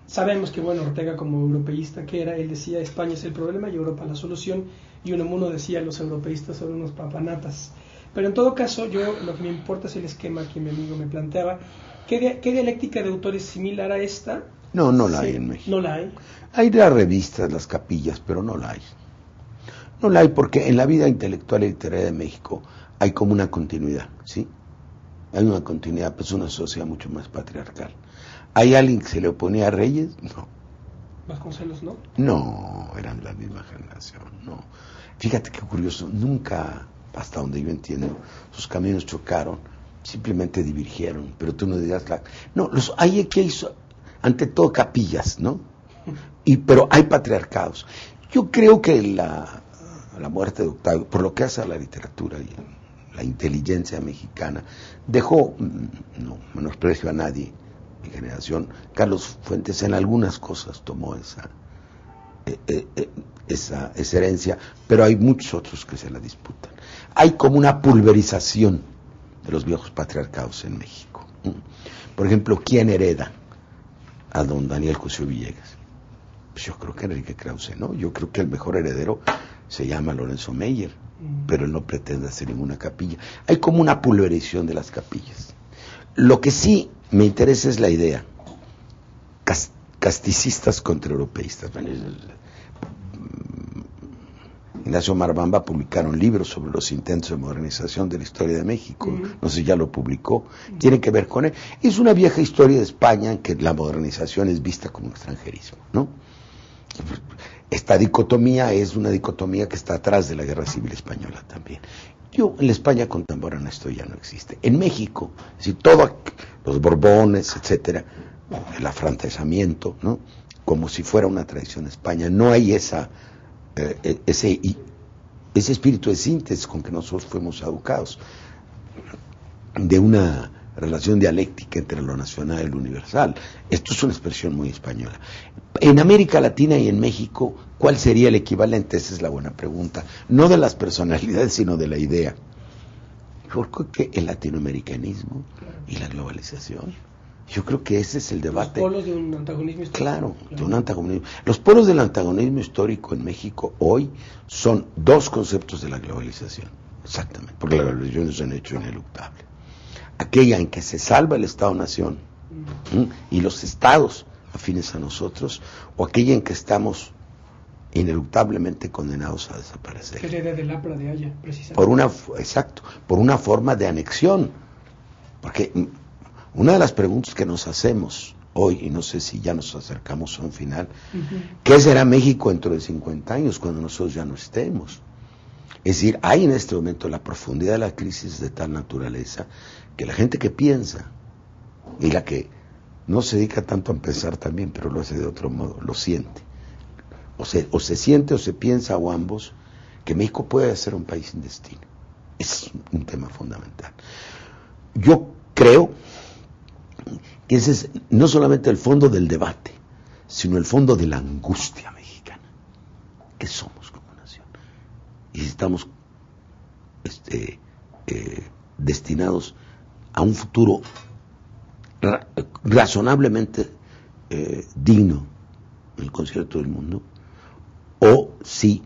Sabemos que, bueno, Ortega, como europeísta que era, él decía España es el problema y Europa la solución, y Unamuno decía los europeístas son unos papanatas. Pero en todo caso, lo que me importa es el esquema que mi amigo me planteaba. ¿Qué dialéctica de autor es similar a esta? No la hay en México. No la hay. Hay las revistas, las capillas, pero no la hay. No la hay porque en la vida intelectual y literaria de México hay como una continuidad, ¿sí? Hay una continuidad, pues una sociedad mucho más patriarcal. ¿Hay alguien que se le oponía a Reyes? No. Vasconcelos, ¿no? No, eran la misma generación, no. Fíjate qué curioso, nunca, hasta donde yo entiendo, sus caminos chocaron, simplemente divergieron, pero tú no dirás hay aquí ante todo capillas, ¿no? Pero hay patriarcados. Yo creo que la muerte de Octavio, por lo que hace a la literatura y la inteligencia mexicana, dejó, no menosprecio a nadie, mi generación, Carlos Fuentes en algunas cosas tomó esa herencia, pero hay muchos otros que se la disputan. Hay como una pulverización de los viejos patriarcados en México. Por ejemplo, ¿quién hereda a don Daniel Cosío Villegas? Pues yo creo que Enrique Krause, ¿no? Yo creo que el mejor heredero se llama Lorenzo Meyer, pero él no pretende hacer ninguna capilla. Hay como una pulverización de las capillas. Lo que sí me interesa es la idea, casticistas contra europeístas. Ignacio Marbamba publicaron libros sobre los intentos de modernización de la historia de México, no sé si ya lo publicó, tiene que ver con él. Es una vieja historia de España en que la modernización es vista como extranjerismo, ¿no? Esta dicotomía es una dicotomía que está atrás de la Guerra Civil Española también. En la España contemporánea esto ya no existe. En México, es decir, los Borbones, etcétera, el afrancesamiento, ¿no? Como si fuera una tradición de España, no hay ese espíritu de síntesis con que nosotros fuimos educados, de una relación dialéctica entre lo nacional y lo universal. Esto es una expresión muy española. En América Latina y en México, ¿cuál sería el equivalente? Esa es la buena pregunta. No de las personalidades, sino de la idea. Yo creo que el latinoamericanismo y la globalización, yo creo que ese es el debate. Los polos de un antagonismo histórico. Claro, de un antagonismo. Los polos del antagonismo histórico en México hoy son dos conceptos de la globalización. Exactamente, porque la globalización es un hecho ineluctable. Aquella en que se salva el Estado-Nación y los estados afines a nosotros, o aquella en que estamos ineluctablemente condenados a desaparecer. Que es la idea del APRA de Haya, precisamente. Por una forma de anexión. Porque una de las preguntas que nos hacemos hoy, y no sé si ya nos acercamos a un final, ¿qué será México dentro de 50 años cuando nosotros ya no estemos? Es decir, hay en este momento la profundidad de la crisis de tal naturaleza que la gente que piensa y la que no se dedica tanto a pensar también, pero lo hace de otro modo, lo siente. O se siente o se piensa, o ambos, que México puede ser un país sin destino. Es un tema fundamental. Yo creo que ese es no solamente el fondo del debate, sino el fondo de la angustia mexicana. ¿Qué somos como nación? Y estamos destinados a un futuro razonablemente digno en el concierto del mundo, o si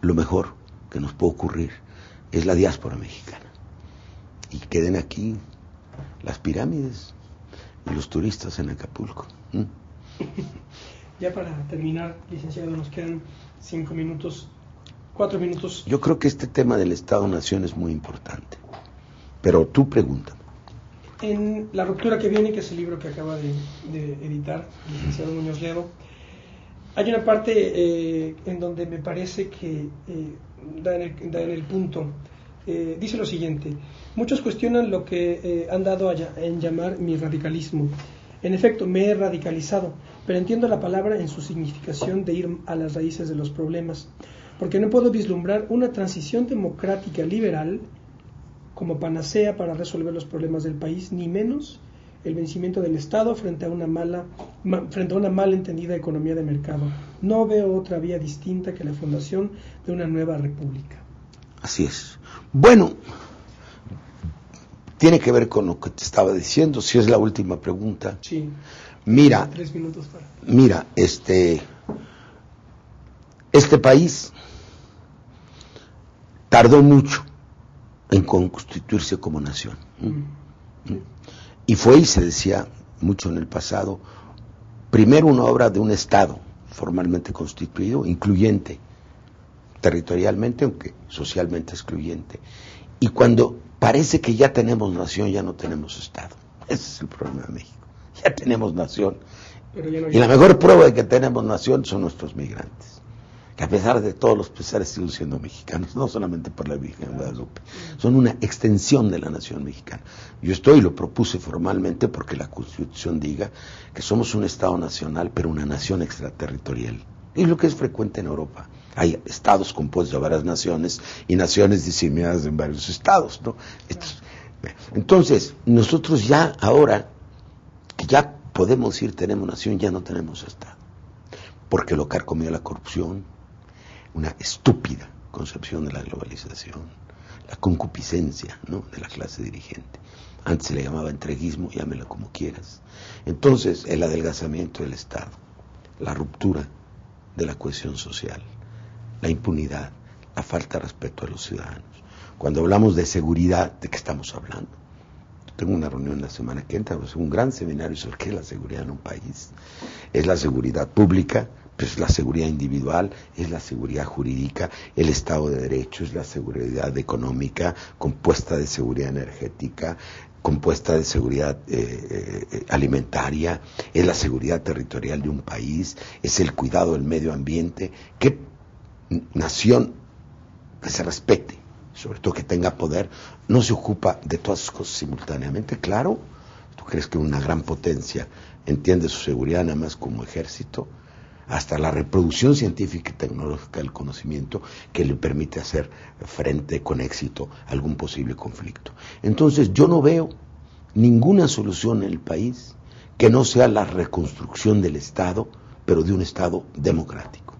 lo mejor que nos puede ocurrir es la diáspora mexicana y queden aquí las pirámides y los turistas en Acapulco. Ya para terminar, licenciado, nos quedan 4 minutos. Yo creo que este tema del Estado-Nación es muy importante, pero tú pregúntame. En La ruptura que viene, que es el libro que acaba de editar el licenciado Muñoz Ledo, hay una parte en donde me parece que da en el punto. Dice lo siguiente: muchos cuestionan lo que han dado en llamar mi radicalismo. En efecto, me he radicalizado, pero entiendo la palabra en su significación de ir a las raíces de los problemas, porque no puedo vislumbrar una transición democrática liberal como panacea para resolver los problemas del país, ni menos el vencimiento del Estado frente a una mal entendida economía de mercado. No veo otra vía distinta que la fundación de una nueva república. Así es. Bueno, tiene que ver con lo que te estaba diciendo, si es la última pregunta. Sí. Mira, 3 minutos para. Mira, este país tardó mucho en constituirse como nación. Y fue, y se decía mucho en el pasado, primero una obra de un Estado formalmente constituido, incluyente territorialmente, aunque socialmente excluyente. Y cuando parece que ya tenemos nación, ya no tenemos Estado. Ese es el problema de México. Ya tenemos nación. Pero ya no hay. Y la mejor prueba de que tenemos nación son nuestros migrantes, que a pesar de todos los pesares siguen siendo mexicanos, no solamente por la Virgen de Guadalupe, son una extensión de la nación mexicana. Yo lo propuse formalmente porque la Constitución diga que somos un Estado nacional, pero una nación extraterritorial. Y lo que es frecuente en Europa. Hay estados compuestos de varias naciones y naciones diseminadas en varios estados, ¿no? Entonces, nosotros ya ahora, que ya podemos decir tenemos nación, ya no tenemos Estado. Porque lo carcomió la corrupción, una estúpida concepción de la globalización, la concupiscencia, ¿no?, de la clase dirigente. Antes se le llamaba entreguismo, llámelo como quieras. Entonces, el adelgazamiento del Estado, la ruptura de la cohesión social, la impunidad, la falta de respeto a los ciudadanos. Cuando hablamos de seguridad, ¿de qué estamos hablando? Tengo una reunión la semana que entra, un gran seminario sobre qué es la seguridad en un país. Es la seguridad pública, pues la seguridad individual, es la seguridad jurídica, el Estado de Derecho, es la seguridad económica, compuesta de seguridad energética, compuesta de seguridad alimentaria, es la seguridad territorial de un país, es el cuidado del medio ambiente. ¿Qué nación que se respete, sobre todo que tenga poder, no se ocupa de todas esas cosas simultáneamente? Claro, ¿tú crees que una gran potencia entiende su seguridad nada más como ejército? Hasta la reproducción científica y tecnológica del conocimiento que le permite hacer frente con éxito a algún posible conflicto. Entonces yo no veo ninguna solución en el país que no sea la reconstrucción del Estado pero de un Estado democrático.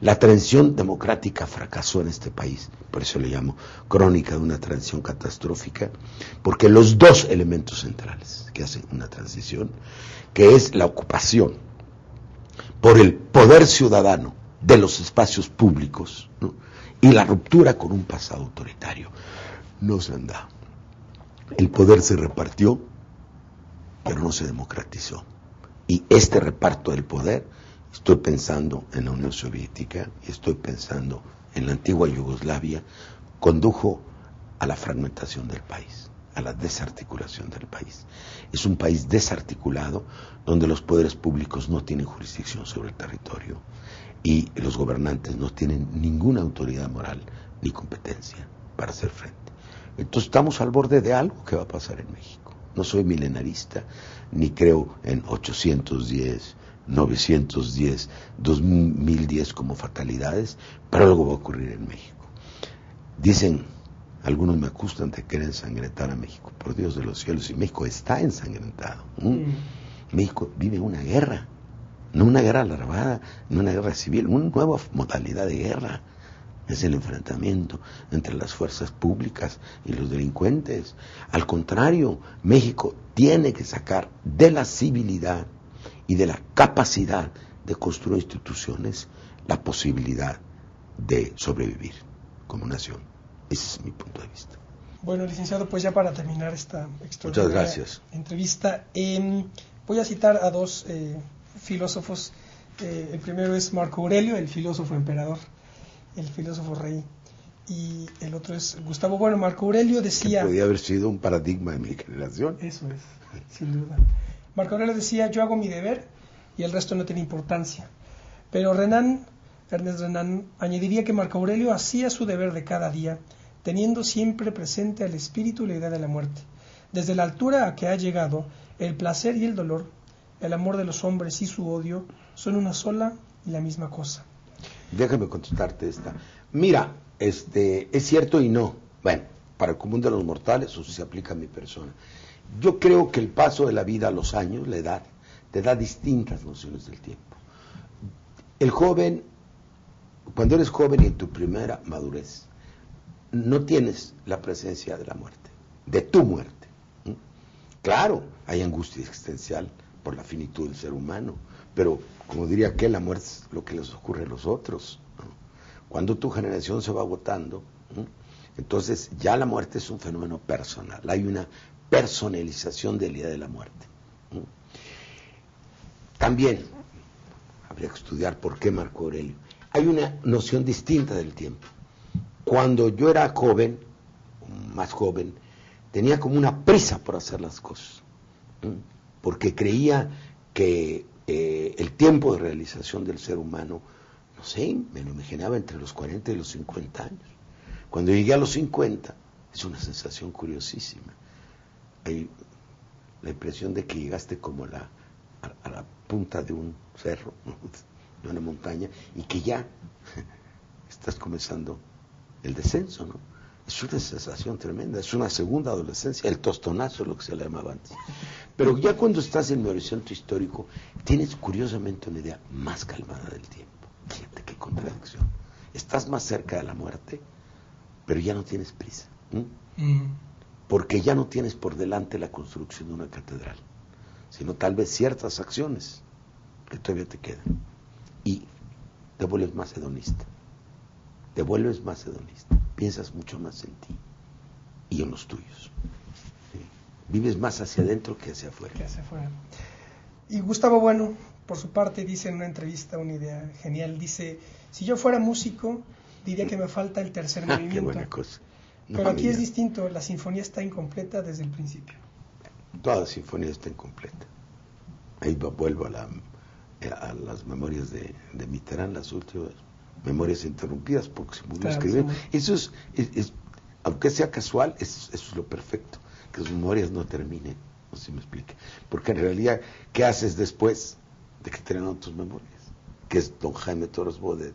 La transición democrática fracasó en este país, por eso le llamo crónica de una transición catastrófica, porque los dos elementos centrales que hacen una transición, que es la ocupación por el poder ciudadano de los espacios públicos, ¿no?, y la ruptura con un pasado autoritario, no se han dado. El poder se repartió, pero no se democratizó. Y este reparto del poder, estoy pensando en la Unión Soviética y estoy pensando en la antigua Yugoslavia, condujo a la fragmentación del país, a la desarticulación del país. Es un país desarticulado donde los poderes públicos no tienen jurisdicción sobre el territorio y los gobernantes no tienen ninguna autoridad moral ni competencia para hacer frente. Entonces estamos al borde de algo que va a pasar en México. No soy milenarista, ni creo en 810, 910, 2010 como fatalidades, pero algo va a ocurrir en México. Dicen, algunos me acusan de querer ensangrentar a México, por Dios de los cielos, y México está ensangrentado. México vive una guerra, no una guerra larvada, no una guerra civil, una nueva modalidad de guerra. Es el enfrentamiento entre las fuerzas públicas y los delincuentes. Al contrario, México tiene que sacar de la civilidad y de la capacidad de construir instituciones la posibilidad de sobrevivir como nación. Ese es mi punto de vista. Bueno, licenciado, pues ya para terminar esta extraordinaria entrevista, voy a citar a dos filósofos. El primero es Marco Aurelio, el filósofo emperador, el filósofo rey, y el otro es Gustavo Bueno. Marco Aurelio decía... Que podía haber sido un paradigma de mi generación. Eso es, sin duda. Marco Aurelio decía, yo hago mi deber y el resto no tiene importancia. Pero Ernest Renan, añadiría que Marco Aurelio hacía su deber de cada día, teniendo siempre presente al espíritu y la idea de la muerte. Desde la altura a que ha llegado, el placer y el dolor, el amor de los hombres y su odio, son una sola y la misma cosa. Déjame contestarte esta. Mira, es cierto y no. Bueno, para el común de los mortales eso se aplica a mi persona. Yo creo que el paso de la vida, los años, la edad, te da distintas nociones del tiempo. El joven, cuando eres joven y en tu primera madurez, no tienes la presencia de la muerte, de tu muerte. Claro, hay angustia existencial por la finitud del ser humano, pero como diría aquel, la muerte es lo que les ocurre a los otros, ¿no? Cuando tu generación se va agotando, ¿no?, entonces ya la muerte es un fenómeno personal, hay una personalización de la idea de la muerte, ¿no? También habría que estudiar por qué Marco Aurelio. Hay una noción distinta del tiempo. Cuando yo era joven, más joven, tenía como una prisa por hacer las cosas, ¿no?, porque creía que el tiempo de realización del ser humano, no sé, me lo imaginaba entre los 40 y los 50 años. Cuando llegué a los 50, es una sensación curiosísima. Hay la impresión de que llegaste como a la punta de un cerro, ¿no?, de una montaña, y que ya estás comenzando el descenso, ¿no? Es una sensación tremenda, es una segunda adolescencia, el tostonazo es lo que se le llamaba antes. Pero ya cuando estás en mi horizonte histórico, tienes curiosamente una idea más calmada del tiempo. Fíjate qué contradicción. Estás más cerca de la muerte, pero ya no tienes prisa. Porque ya no tienes por delante la construcción de una catedral, sino tal vez ciertas acciones que todavía te quedan. Y te vuelves más hedonista. Piensas mucho más en ti y en los tuyos. ¿Sí? Vives más hacia adentro que hacia afuera. Y Gustavo Bueno, por su parte, dice en una entrevista una idea genial. Dice, si yo fuera músico, diría que me falta el tercer movimiento. Qué buena cosa. No, pero aquí es distinto, la sinfonía está incompleta desde el principio. Toda la sinfonía está incompleta. Ahí vuelvo a las memorias de Mitterrand, las últimas memorias interrumpidas porque se murió escribiendo. Eso es, aunque sea casual, eso es lo perfecto, que las memorias no terminen, no sé si me explique. Porque en realidad, ¿qué haces después de que terminan tus memorias? Que es don Jaime Torres Bodet,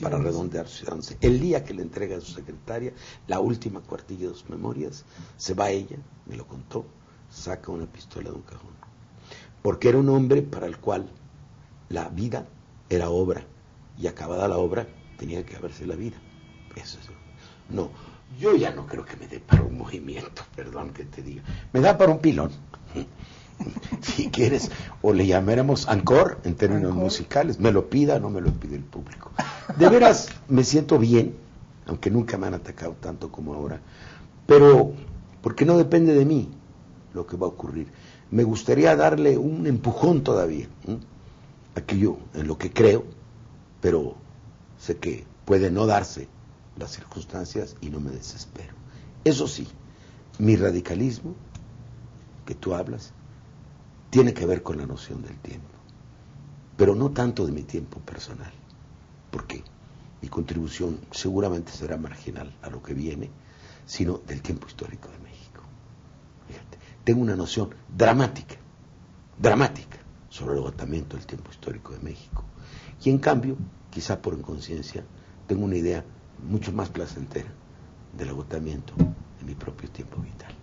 para redondear suicidándose. El día que le entrega a su secretaria la última cuartilla de sus memorias, se va ella, me lo contó, saca una pistola de un cajón. Porque era un hombre para el cual la vida era obra, y acabada la obra tenía que haberse la vida. Eso es. No, yo ya no creo que me dé para un movimiento, perdón que te diga, me da para un pilón. Si quieres, o le llamaremos encore en términos musicales, me lo pida, no me lo pide el público. De veras, me siento bien, aunque nunca me han atacado tanto como ahora, pero porque no depende de mí lo que va a ocurrir. Me gustaría darle un empujón todavía, aquello en lo que creo, pero sé que puede no darse las circunstancias y no me desespero. Eso sí, mi radicalismo, que tú hablas, tiene que ver con la noción del tiempo, pero no tanto de mi tiempo personal, porque mi contribución seguramente será marginal a lo que viene, sino del tiempo histórico de México. Fíjate, tengo una noción dramática sobre el agotamiento del tiempo histórico de México, y en cambio, quizá por inconsciencia, tengo una idea mucho más placentera del agotamiento de mi propio tiempo vital.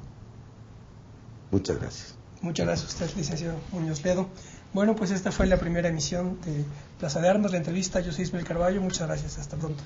Muchas gracias. Muchas gracias a usted, licenciado Muñoz Ledo. Bueno, pues esta fue la primera emisión de Plaza de Armas, la entrevista. Yo soy Ismael Carballo. Muchas gracias. Hasta pronto.